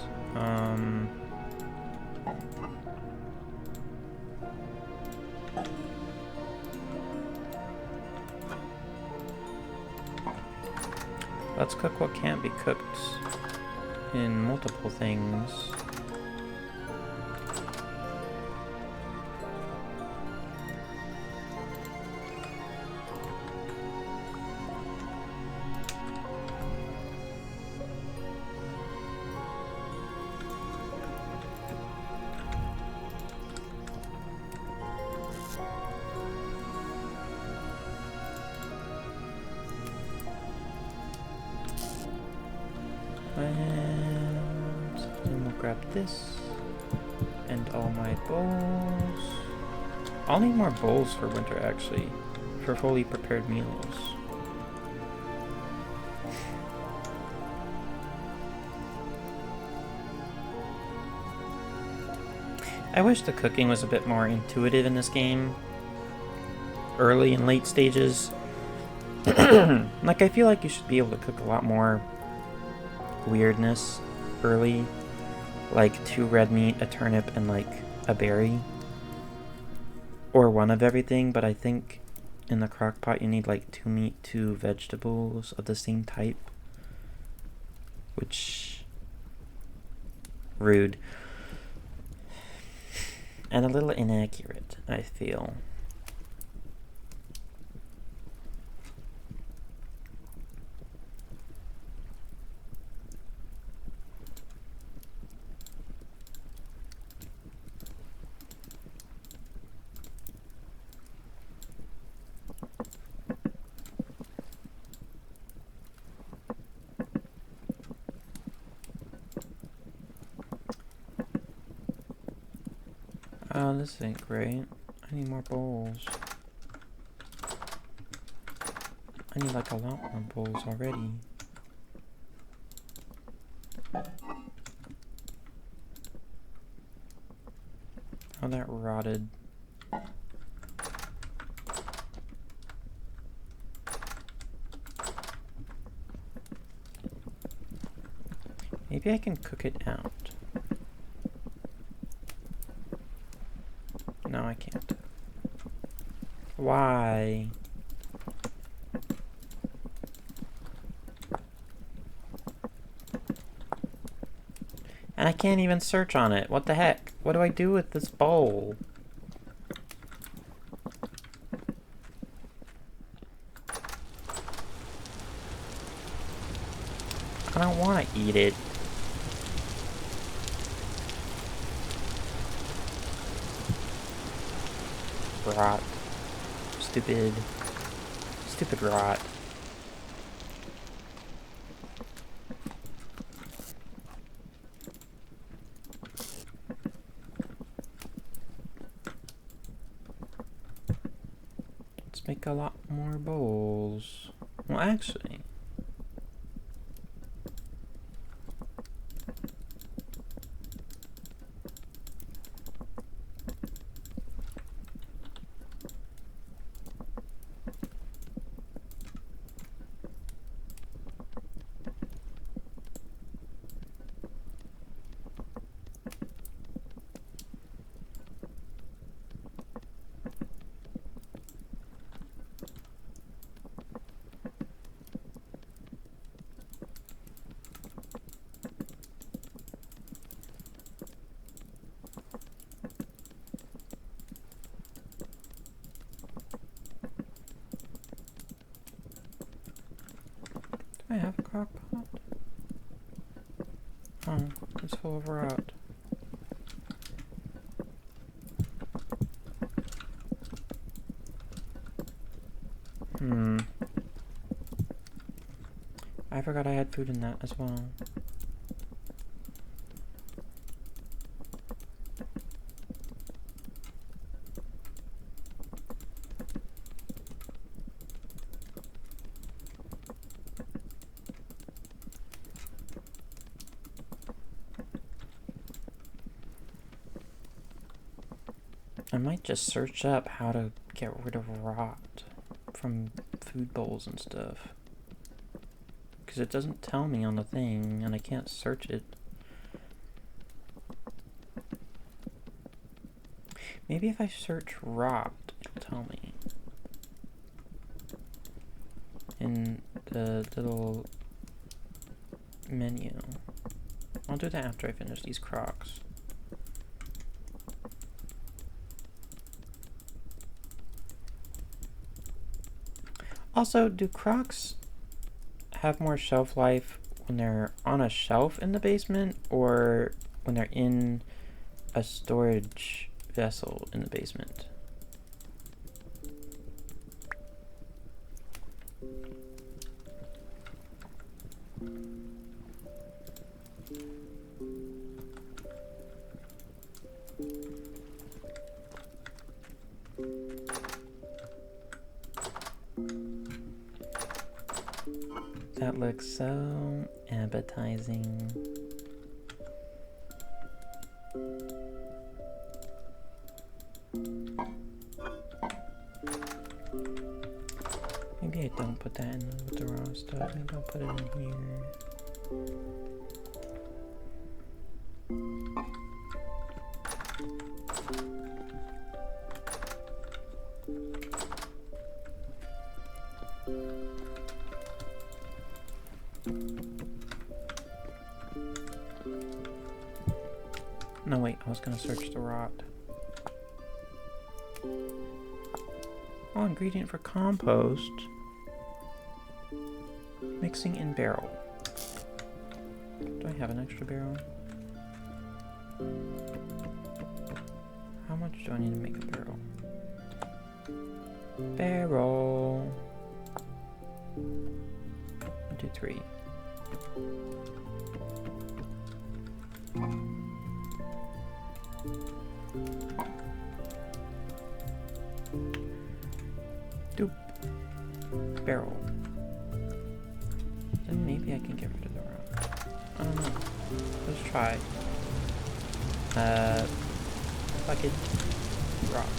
let's cook what can't be cooked in multiple things. And then we'll grab this and all my bowls. I'll need more bowls for winter actually, for fully prepared meals. I wish the cooking was a bit more intuitive in this game. Early and late stages. Like, I feel like you should be able to cook a lot more weirdness early, like 2 red meat, a turnip, and like a berry, or one of everything. But I think in the crock pot you need like 2 meat, 2 vegetables of the same type, which rude and a little inaccurate, I feel. Oh, this ain't great. I need more bowls. I need like a lot more bowls already. Oh, that rotted. Maybe I can cook it out. No, I can't. Why? And I can't even search on it. What the heck? What do I do with this bowl? I don't want to eat it. Rot. Stupid. Stupid rot. Let's make a lot more bowls. Well, actually... I have a crock pot? Oh, it's full of rot. I forgot I had food in that as well. I might just search up how to get rid of rot from food bowls and stuff. Because it doesn't tell me on the thing, and I can't search it. Maybe if I search rot, it'll tell me. In the little menu. I'll do that after I finish these crocs. Also, do crocs have more shelf life when they're on a shelf in the basement or when they're in a storage vessel in the basement? That looks so appetizing. Maybe I don't put that in with the raw stuff. Maybe I'll put it in here. No, wait, I was gonna search the rot. Oh, ingredient for compost. Mixing in barrel. Do I have an extra barrel? How much do I need to make a barrel? Barrel. 1, 2, 3. Doop. Barrel. Then maybe I can get rid of the rock. I don't know. Let's try. Bucket. Rock.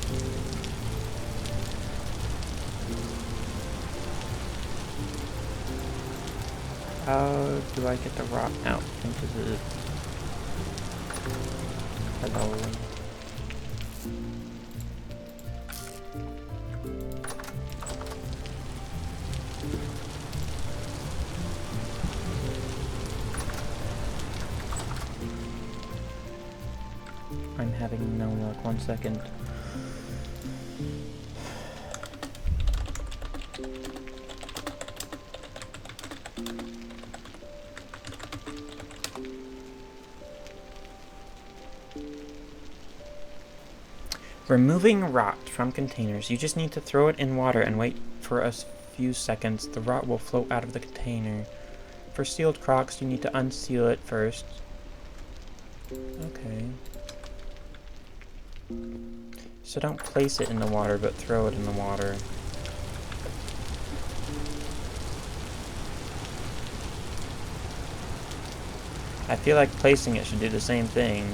How do I get the rock out into the... Hello. I'm having no luck. 1 second. Removing rot from containers. You just need to throw it in water and wait for a few seconds. The rot will float out of the container. For sealed crocks, you need to unseal it first. Okay. So don't place it in the water, but throw it in the water. I feel like placing it should do the same thing.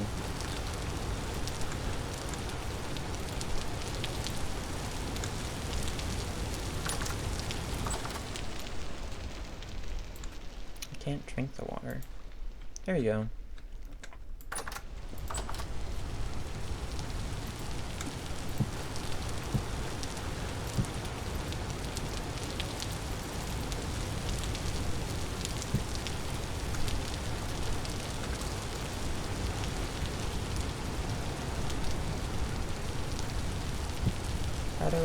I can't drink the water. There you go. How do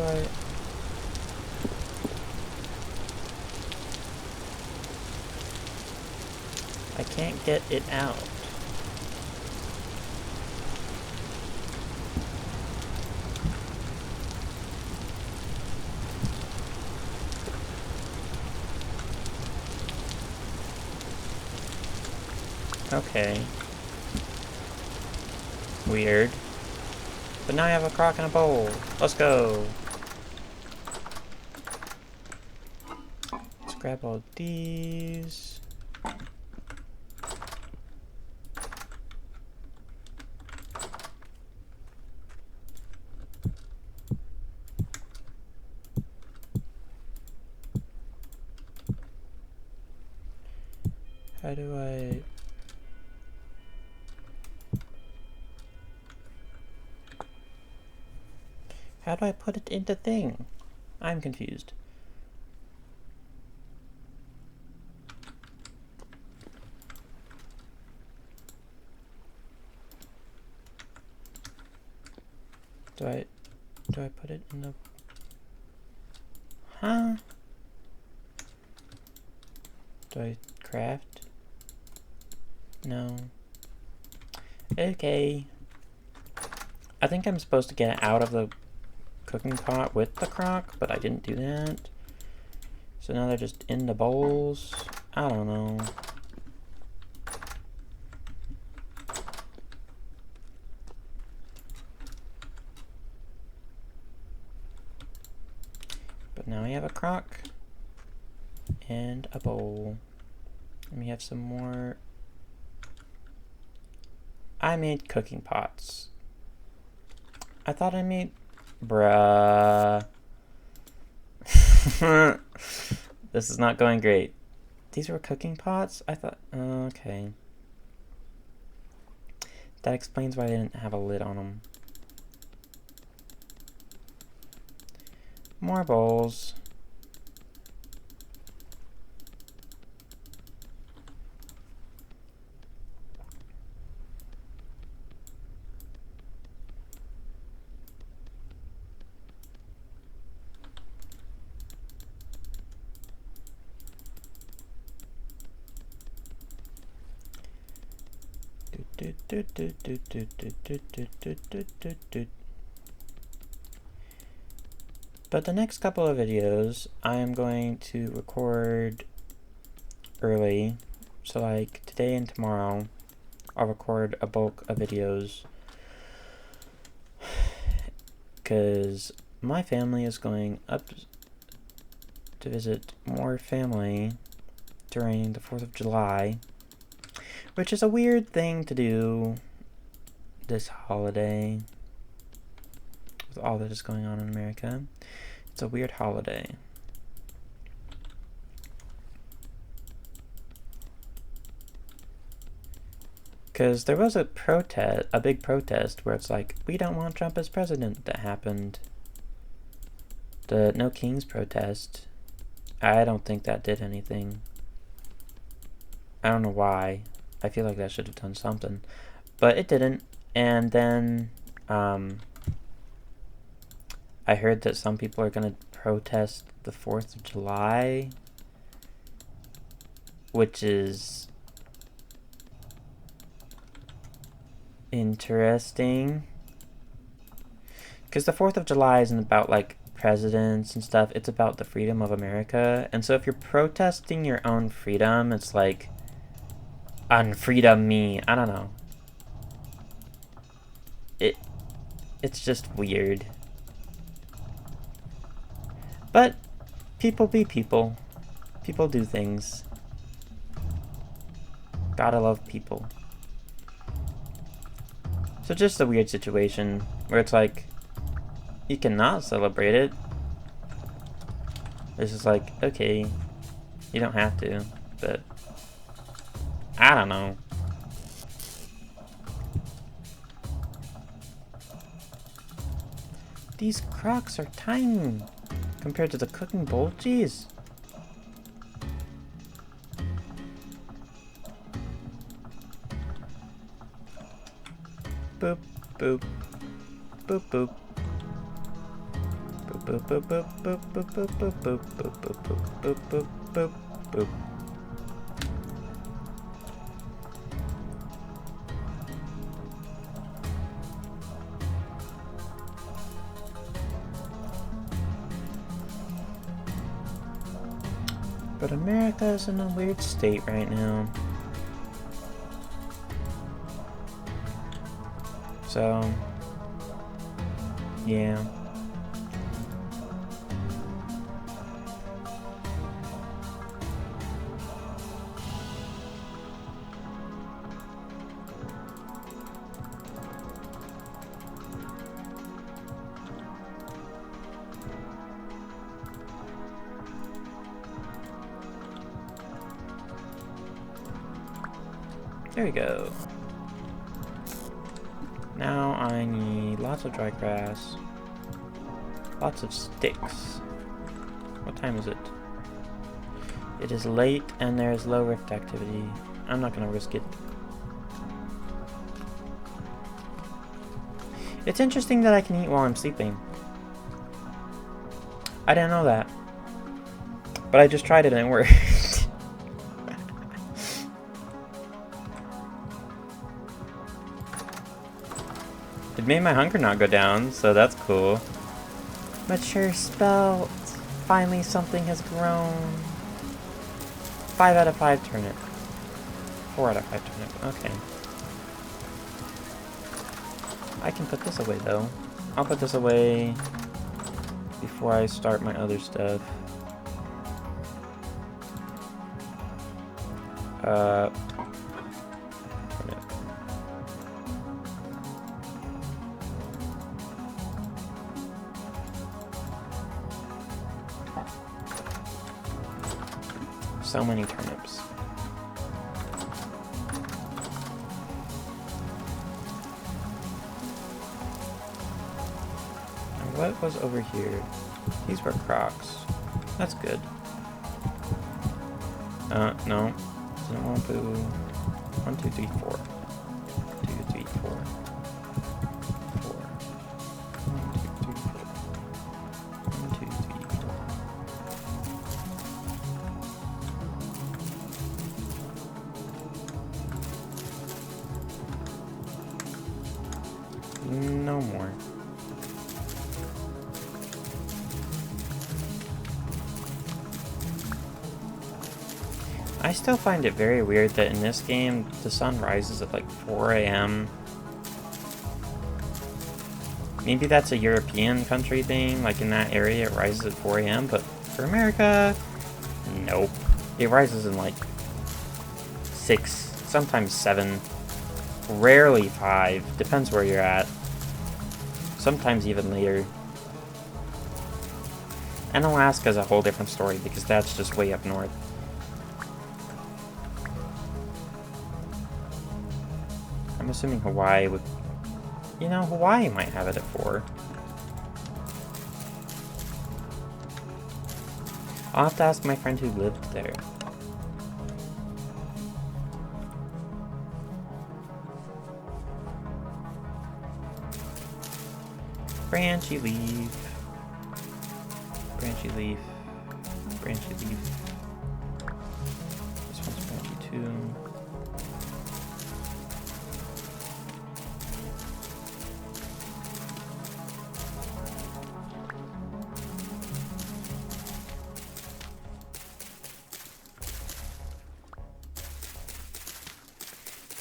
I can't get it out. Okay. Weird. But now I have a crock and a bowl. Let's go. Let's grab all these. How do I... How do I put it into thing? I'm confused. Do I put it in the... Huh? Do I craft? No. Okay. I think I'm supposed to get it out of the cooking pot with the crock, but I didn't do that. So now they're just in the bowls. I don't know. But now we have a crock and a bowl. And we have some more. I made cooking pots. I thought I made... Bruh. This is not going great. These were cooking pots? I thought... Okay. That explains why they didn't have a lid on them. More bowls. But the next couple of videos, I am going to record early. So like today and tomorrow, I'll record a bulk of videos. because my family is going up to visit more family during the 4th of July, which is a weird thing to do this holiday with all that is going on in America. It's a weird holiday. Because there was a big protest where it's like, we don't want Trump as president, that happened. The No Kings protest, I don't think that did anything. I don't know why. I feel like that should have done something. But it didn't. And then I heard that some people are going to protest the 4th of July, which is interesting. Because the 4th of July isn't about, like, presidents and stuff. It's about the freedom of America. And so if you're protesting your own freedom, it's like, unfreedom me. I don't know. It's just weird. But people be people. People do things. Gotta love people. So just a weird situation where it's like, you cannot celebrate it. It's just like, okay, you don't have to, but I don't know. These Crocs are tiny compared to the cooking bowl. Jeez. Boop, boop, boop, boop. Boop, boop, boop, boop, boop, boop, boop, boop, boop, boop, boop, boop, boop, boop. But America is in a weird state right now. So, yeah. There we go. Now I need lots of dry grass, lots of sticks. What time is it? It is late and there is low rift activity. I'm not gonna risk it. It's interesting that I can eat while I'm sleeping. I didn't know that. But I just tried it and it worked. It made my hunger not go down, so that's cool. Mature spelt. Finally something has grown. 5 out of 5 turnip. 4 out of 5 turnip. Okay. I can put this away though. I'll put this away before I start my other stuff. So many turnips. And what was over here? These were Crocs. That's good. No. Didn't want to. 1, 2, 3, 4. 2, 3, 4. 4. 1, 2, 3, 4. 1, 2, 3, 4. No more. I still find it very weird that in this game, the sun rises at like 4 a.m. maybe that's a European country thing, like in that area it rises at 4 a.m., but for America, nope. It rises in like 6, sometimes 7, rarely 5, depends where you're at. Sometimes even later. And Alaska's a whole different story because that's just way up north. I'm assuming Hawaii would... You know, Hawaii might have it at 4. I'll have to ask my friend who lived there. Branchy leaf. Branchy leaf. Branchy leaf. This one's branchy too.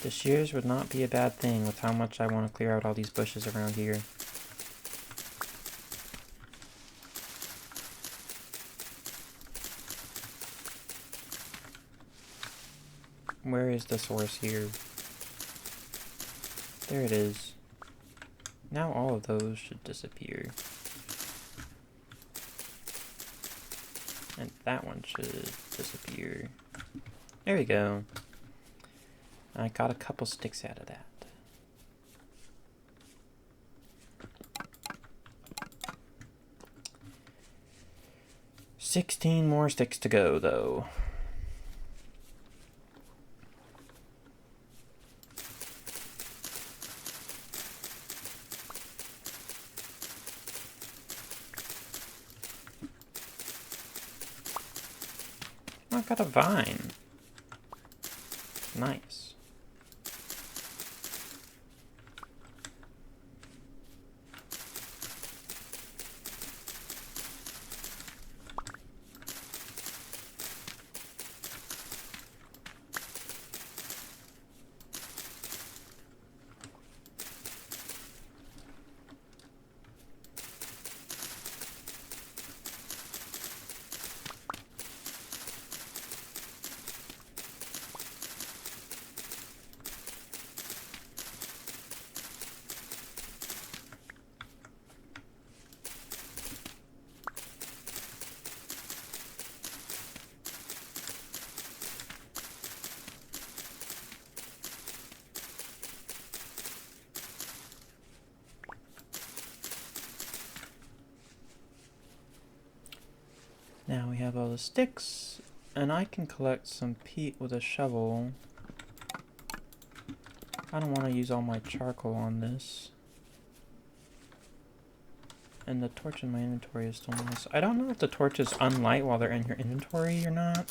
The shears would not be a bad thing with how much I want to clear out all these bushes around here. Where is the source here? There it is. Now all of those should disappear. And that one should disappear. There we go. I got a couple sticks out of that. $16 more sticks to go, though. Oh, I've got a vine. Nice. Now we have all the sticks, and I can collect some peat with a shovel. I don't want to use all my charcoal on this. And the torch in my inventory is still nice. I don't know if the torches unlight while they're in your inventory or not.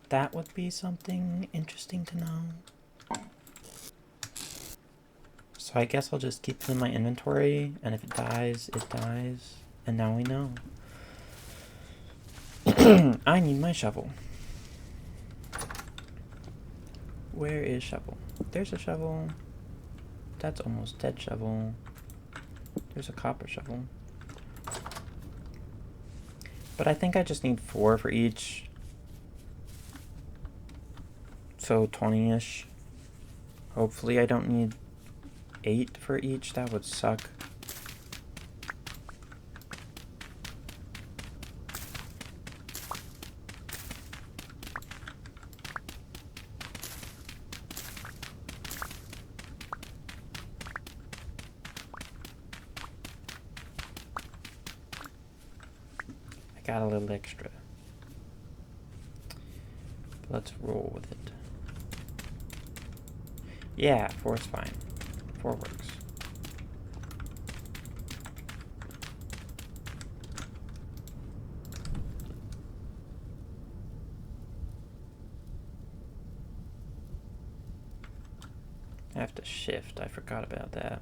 That would be something interesting to know. So I guess I'll just keep it in my inventory, and if it dies, it dies. And now we know. I need my shovel. Where is shovel? There's a shovel. That's almost dead shovel. There's a copper shovel. But I think I just need 4 for each. So 20-ish. Hopefully I don't need 8 for each. That would suck. Got a little extra. Let's roll with it. Yeah, 4 is fine. 4 works. I have to shift. I forgot about that.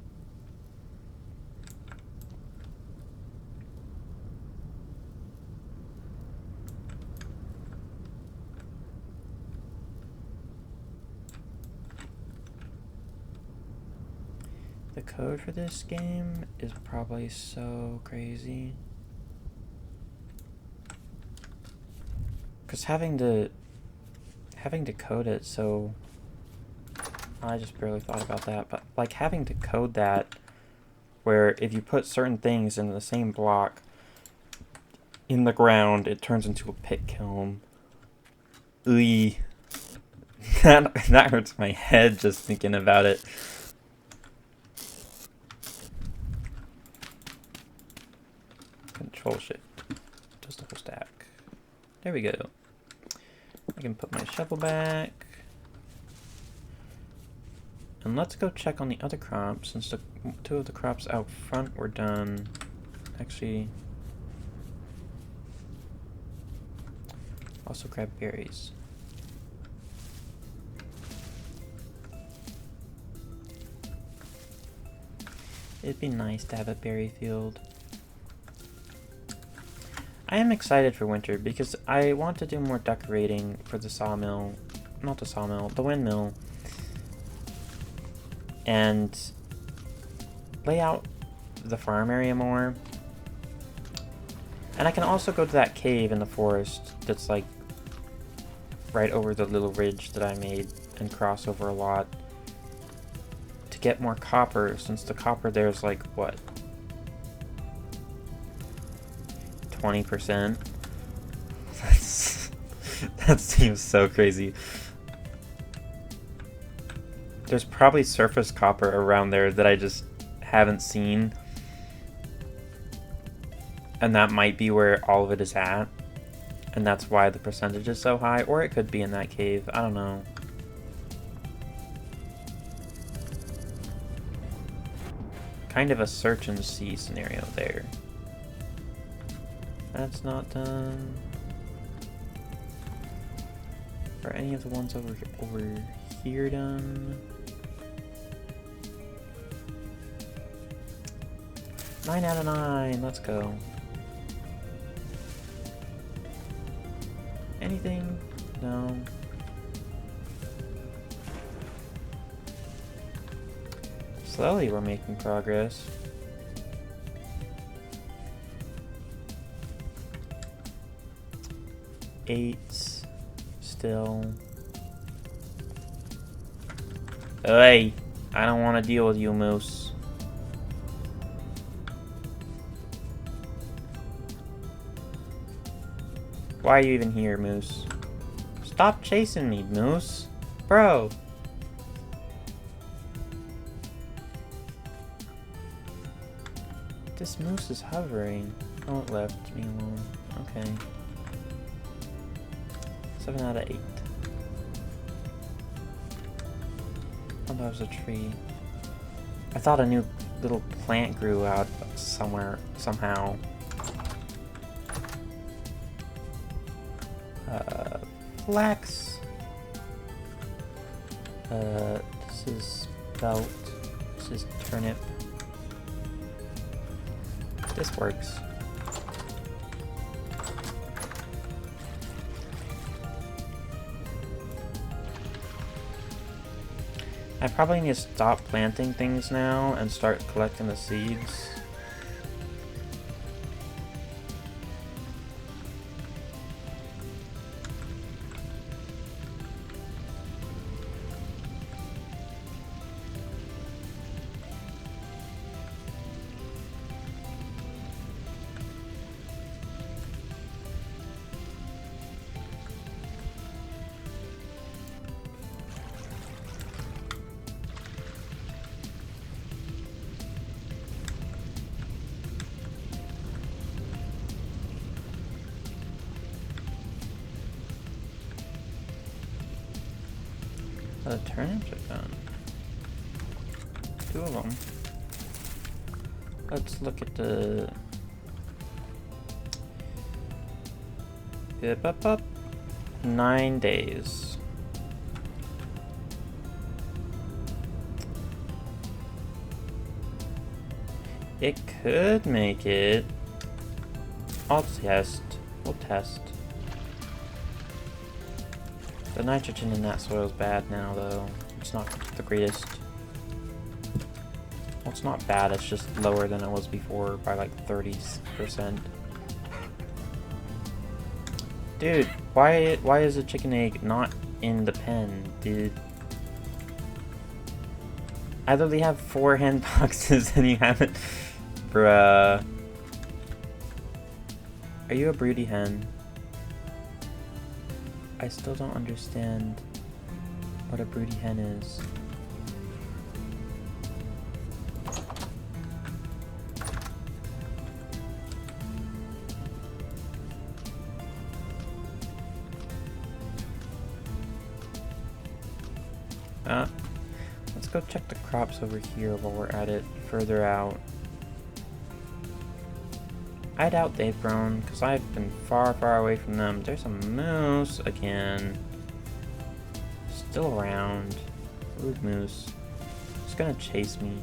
The code for this game is probably so crazy. Because having to code it, so I just barely thought about that, but like having to code that where if you put certain things in the same block in the ground, it turns into a pit kiln. Eey. That hurts my head just thinking about it. Control shift. Just a whole stack. There we go. I can put my shovel back. And let's go check on the other crops, since the 2 of the crops out front were done. Actually, also grab berries. It'd be nice to have a berry field. I am excited for winter because I want to do more decorating for the sawmill. Not the sawmill, the windmill. And lay out the farm area more. And I can also go to that cave in the forest that's like right over the little ridge that I made and cross over a lot to get more copper, since the copper there's like, what, 20%? That seems so crazy. There's probably surface copper around there that I just haven't seen. And that might be where all of it is at. And that's why the percentage is so high. Or it could be in that cave. I don't know. Kind of a search and see scenario there. That's not done. Are any of the ones over here done? 9 out of 9. Let's go. Anything? No. Slowly we're making progress. Eight. Still. Hey! I don't want to deal with you, Moose. Why are you even here, Moose? Stop chasing me, Moose. Bro! This moose is hovering. Oh, it left me alone. Okay. 7 out of 8. Oh, that was a tree. I thought a new little plant grew out somewhere, somehow. Flax. This is belt. This is turnip. This works. I probably need to stop planting things now and start collecting the seeds. The turnips are done. 2 of them. Let's look at the... Up. 9 days. It could make it. I'll test. We'll test. The nitrogen in that soil is bad now, though. It's not the greatest. We'll It's not bad, it's just lower than it was before by like 30%. Dude, why is a chicken egg not in the pen, dude? I literally have 4 hen boxes and you haven't... Bruh. Are you a broody hen? I still don't understand what a broody hen is. Let's go check the crops over here while we're at it, further out. I doubt they've grown, because I've been far, far away from them. There's a moose again. Still around. Rude moose. It's gonna chase me.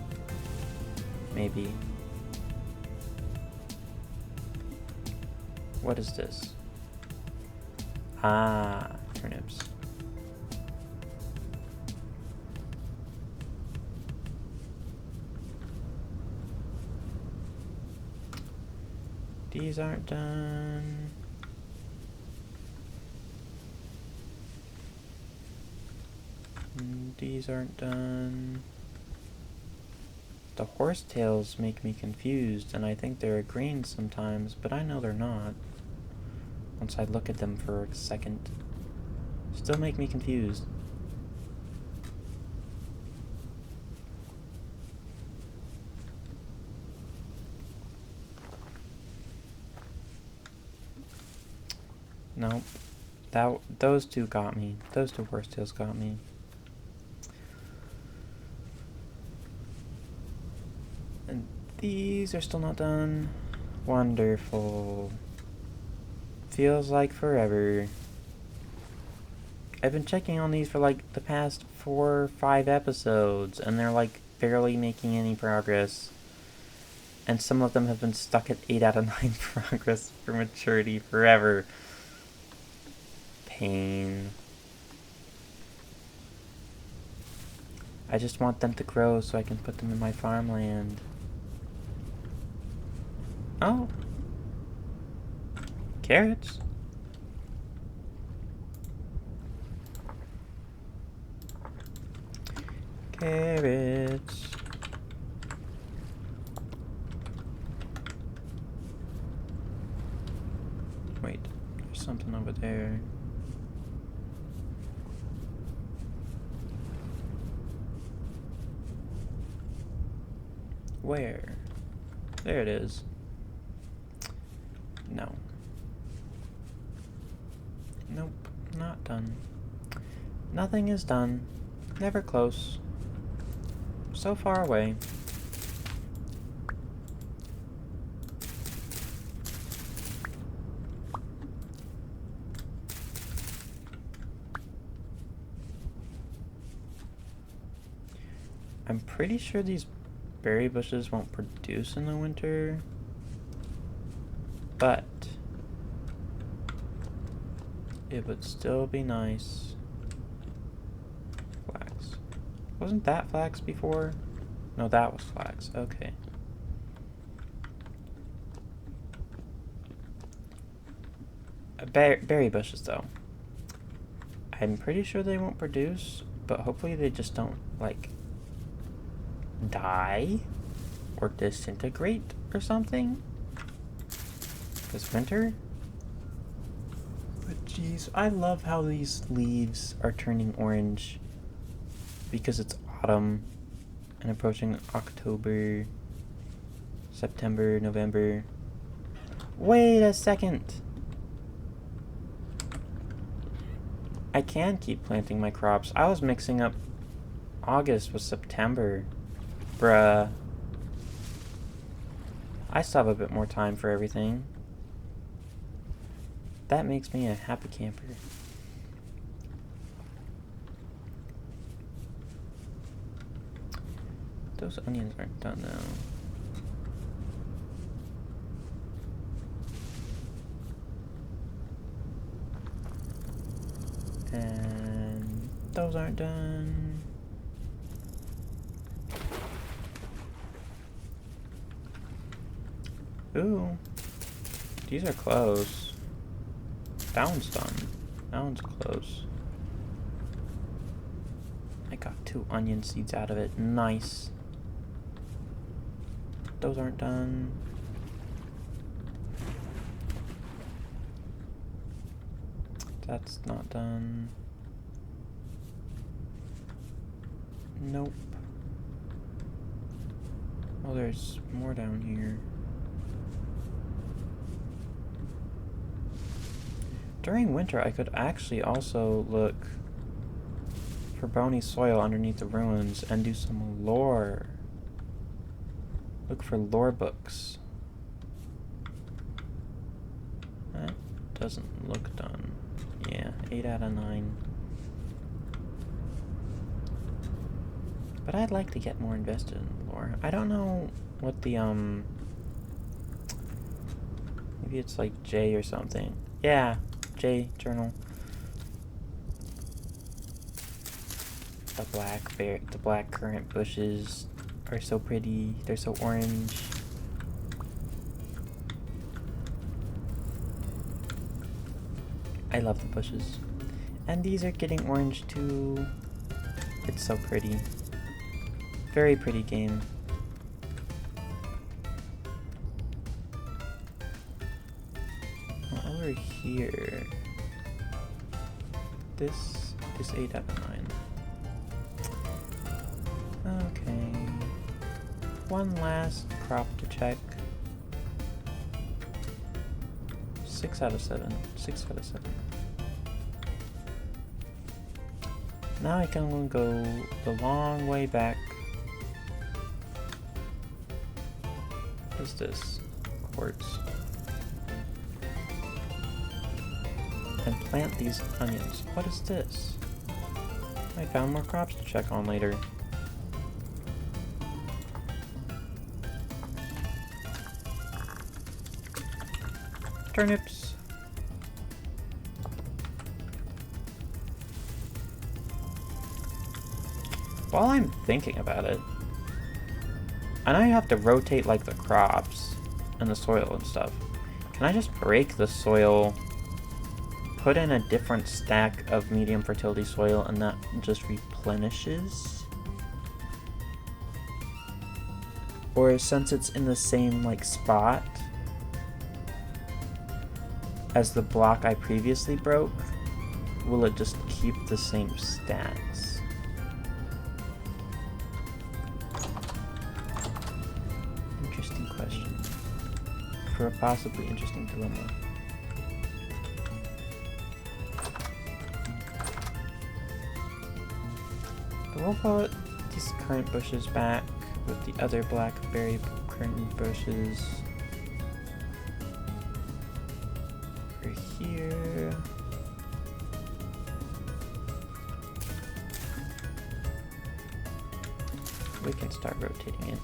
Maybe. What is this? Ah, turnips. These aren't done. These aren't done. The horsetails make me confused, and I think they're green sometimes, but I know they're not. Once I look at them for a second. Still make me confused. Nope. Those two got me. Those two horsetails got me. And these are still not done. Wonderful. Feels like forever. I've been checking on these for like the past 4 or 5 episodes, and they're like barely making any progress. And some of them have been stuck at 8 out of 9 progress for maturity forever. Pain. I just want them to grow so I can put them in my farmland. Oh. Carrots. Carrots. Wait, there's something over there. Where? There it is. No. Nope, not done. Nothing is done. Never close. So far away. I'm pretty sure these berry bushes won't produce in the winter, but it would still be nice. Flax. Wasn't that flax before? No, that was flax. Okay. Berry bushes, though. I'm pretty sure they won't produce, but hopefully they just don't, like, die or disintegrate or something. This winter. But jeez, I love how these leaves are turning orange because it's autumn and approaching October, September, November. Wait a second. I can keep planting my crops. I was mixing up August with September. Bruh. I still have a bit more time for everything. That makes me a happy camper. Those onions aren't done though. And those aren't done. Ooh. These are close. That one's done. That one's close. I got 2 onion seeds out of it. Nice. Those aren't done. That's not done. Nope. Oh, there's more down here. During winter, I could actually also look for bony soil underneath the ruins and do some lore. Look for lore books. That doesn't look done. Yeah, 8 out of 9. But I'd like to get more invested in lore. I don't know what the, maybe it's like J or something. Yeah, J journal. The black currant bushes are so pretty. They're so orange. I love the bushes. And these are getting orange too. It's so pretty. Very pretty game. Well, over here. This is 8 out of 9. Okay. One last crop to check. 6 out of 7. 6 out of 7. Now I can go the long way back. What is this? Quartz. And plant these onions. What is this? I found more crops to check on later. Turnips. While I'm thinking about it, I know you have to rotate like the crops and the soil and stuff. Can I just break the soil, put in a different stack of medium fertility soil, and that just replenishes? Or since it's in the same like spot as the block I previously broke, will it just keep the same stats? Interesting question. For a possibly interesting dilemma. But we'll put these currant bushes back with the other blackberry currant bushes. Over here. We can start rotating it.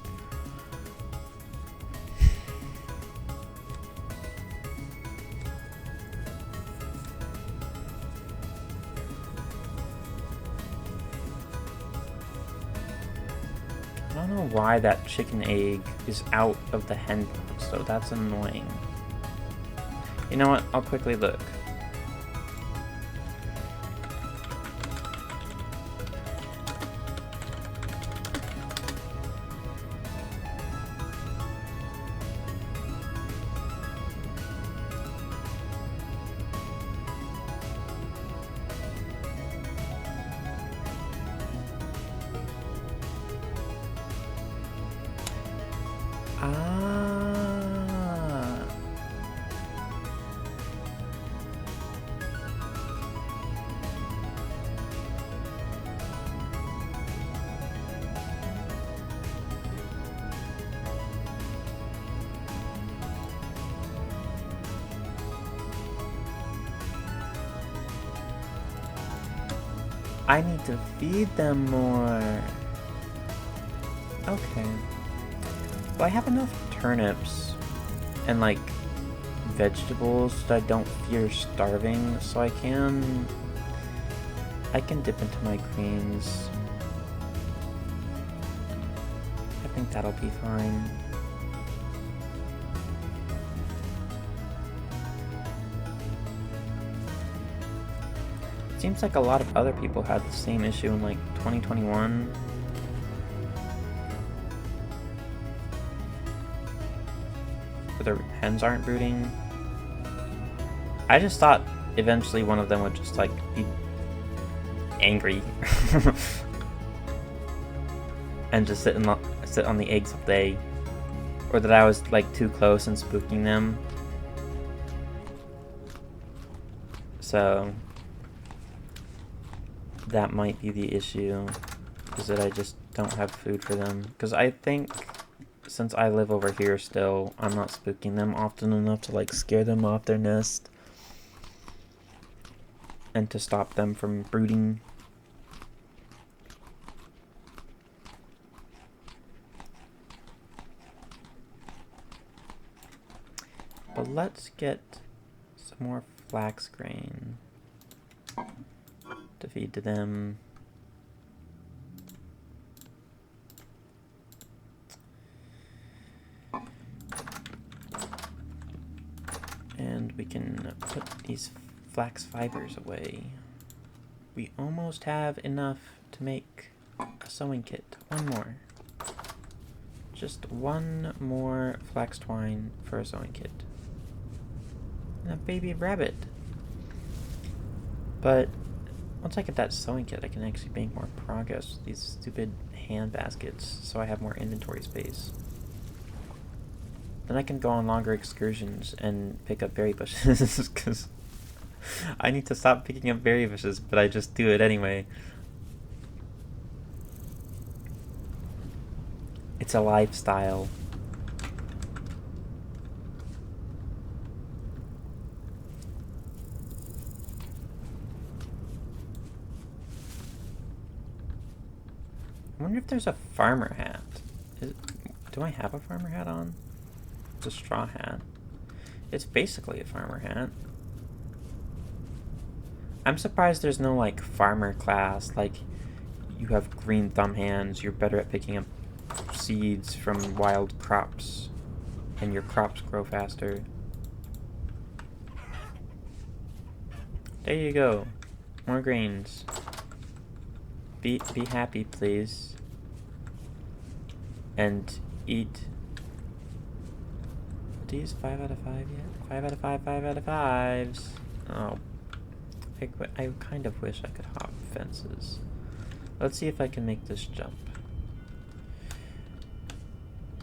I don't know why that chicken egg is out of the hen box, so that's annoying. You know what? I'll quickly look. Ah. I need to feed them more. Okay. Well, I have enough turnips and like vegetables that I don't fear starving, so I can dip into my greens. I think that'll be fine. Seems like a lot of other people had the same issue in like 2021. Where their hens aren't brooding. I just thought eventually one of them would just like be angry and just sit on the eggs all day, or that I was like too close and spooking them. So that might be the issue, is that I just don't have food for them. Because I think since I live over here still, I'm not spooking them often enough to like scare them off their nest and to stop them from brooding. But let's get some more flax grain to feed to them. And we can put these flax fibers away. We almost have enough to make a sewing kit. One more. Just one more flax twine for a sewing kit. And a baby rabbit. But once I get that sewing kit, I can actually make more progress with these stupid hand baskets, so I have more inventory space. Then I can go on longer excursions and pick up berry bushes, because I need to stop picking up berry bushes, but I just do it anyway. It's a lifestyle. I wonder if there's a farmer hat. Do I have a farmer hat on? It's a straw hat. It's basically a farmer hat. I'm surprised there's no like farmer class, like you have green thumb hands, you're better at picking up seeds from wild crops, and your crops grow faster. There you go. More grains. Be happy, please. And eat. Are these 5 out of 5 yet? 5 out of 5, 5 out of 5s. Oh. I kind of wish I could hop fences. Let's see if I can make this jump.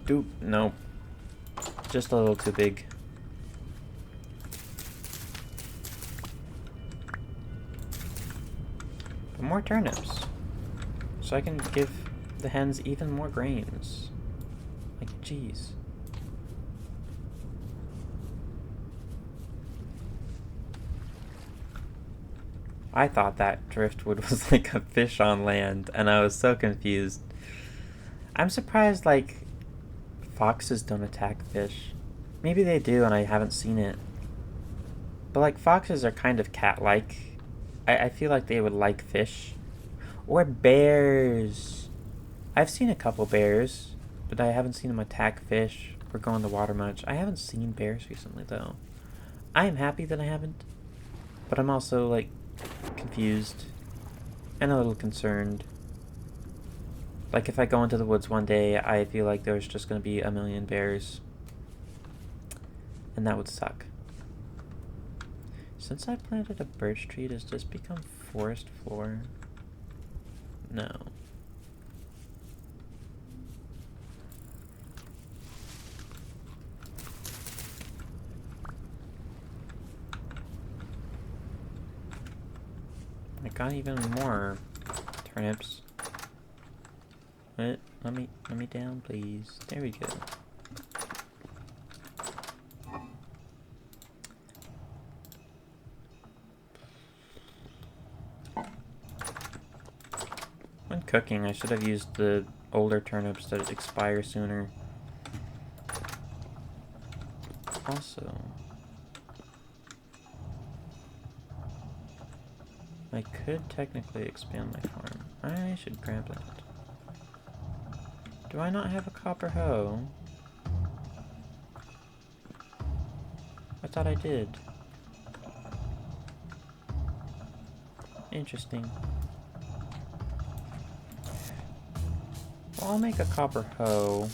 Doop. Nope. Just a little too big. But more turnips. So I can give the hens even more grains. Like, jeez. I thought that driftwood was like a fish on land, and I was so confused. I'm surprised, like, foxes don't attack fish. Maybe they do, and I haven't seen it. But, like, foxes are kind of cat-like. I feel like they would like fish. Or bears. I've seen a couple bears, but I haven't seen them attack fish or go in the water much. I haven't seen bears recently, though. I am happy that I haven't, but I'm also, like, confused and a little concerned. Like, if I go into the woods one day, I feel like there's just going to be a million bears, and that would suck. Since I planted a birch tree, does this become forest floor? No. I got even more turnips. Let me down, please. There we go. When cooking, I should have used the older turnips that expire sooner. Also, I could technically expand my farm. I should grab that. Do I not have a copper hoe? I thought I did. Interesting. Well, I'll make a copper hoe.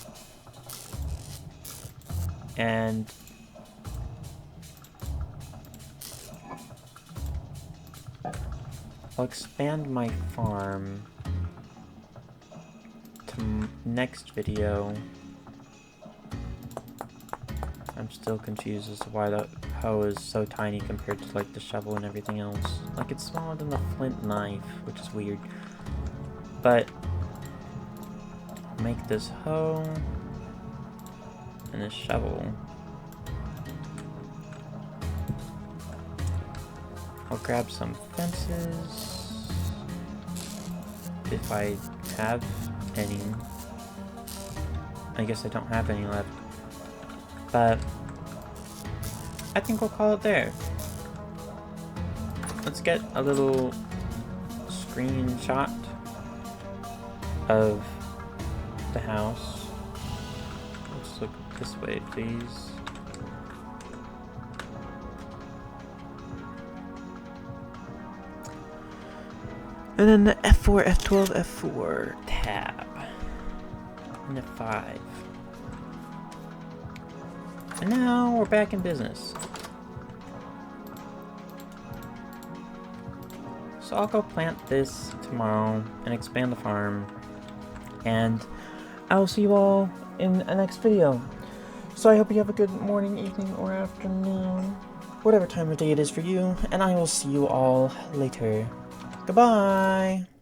And I'll expand my farm to next video. I'm still confused as to why that hoe is so tiny compared to like the shovel and everything else. Like it's smaller than the flint knife, which is weird. But I'll make this hoe and this shovel. I'll grab some fences if I have any. I guess I don't have any left. But I think we'll call it there. Let's get a little screenshot of the house. Let's look this way, please. And then the F4, F12, F4 tab. And F5. And now we're back in business. So I'll go plant this tomorrow and expand the farm. And I'll see you all in the next video. So I hope you have a good morning, evening, or afternoon. Whatever time of day it is for you. And I will see you all later. Goodbye!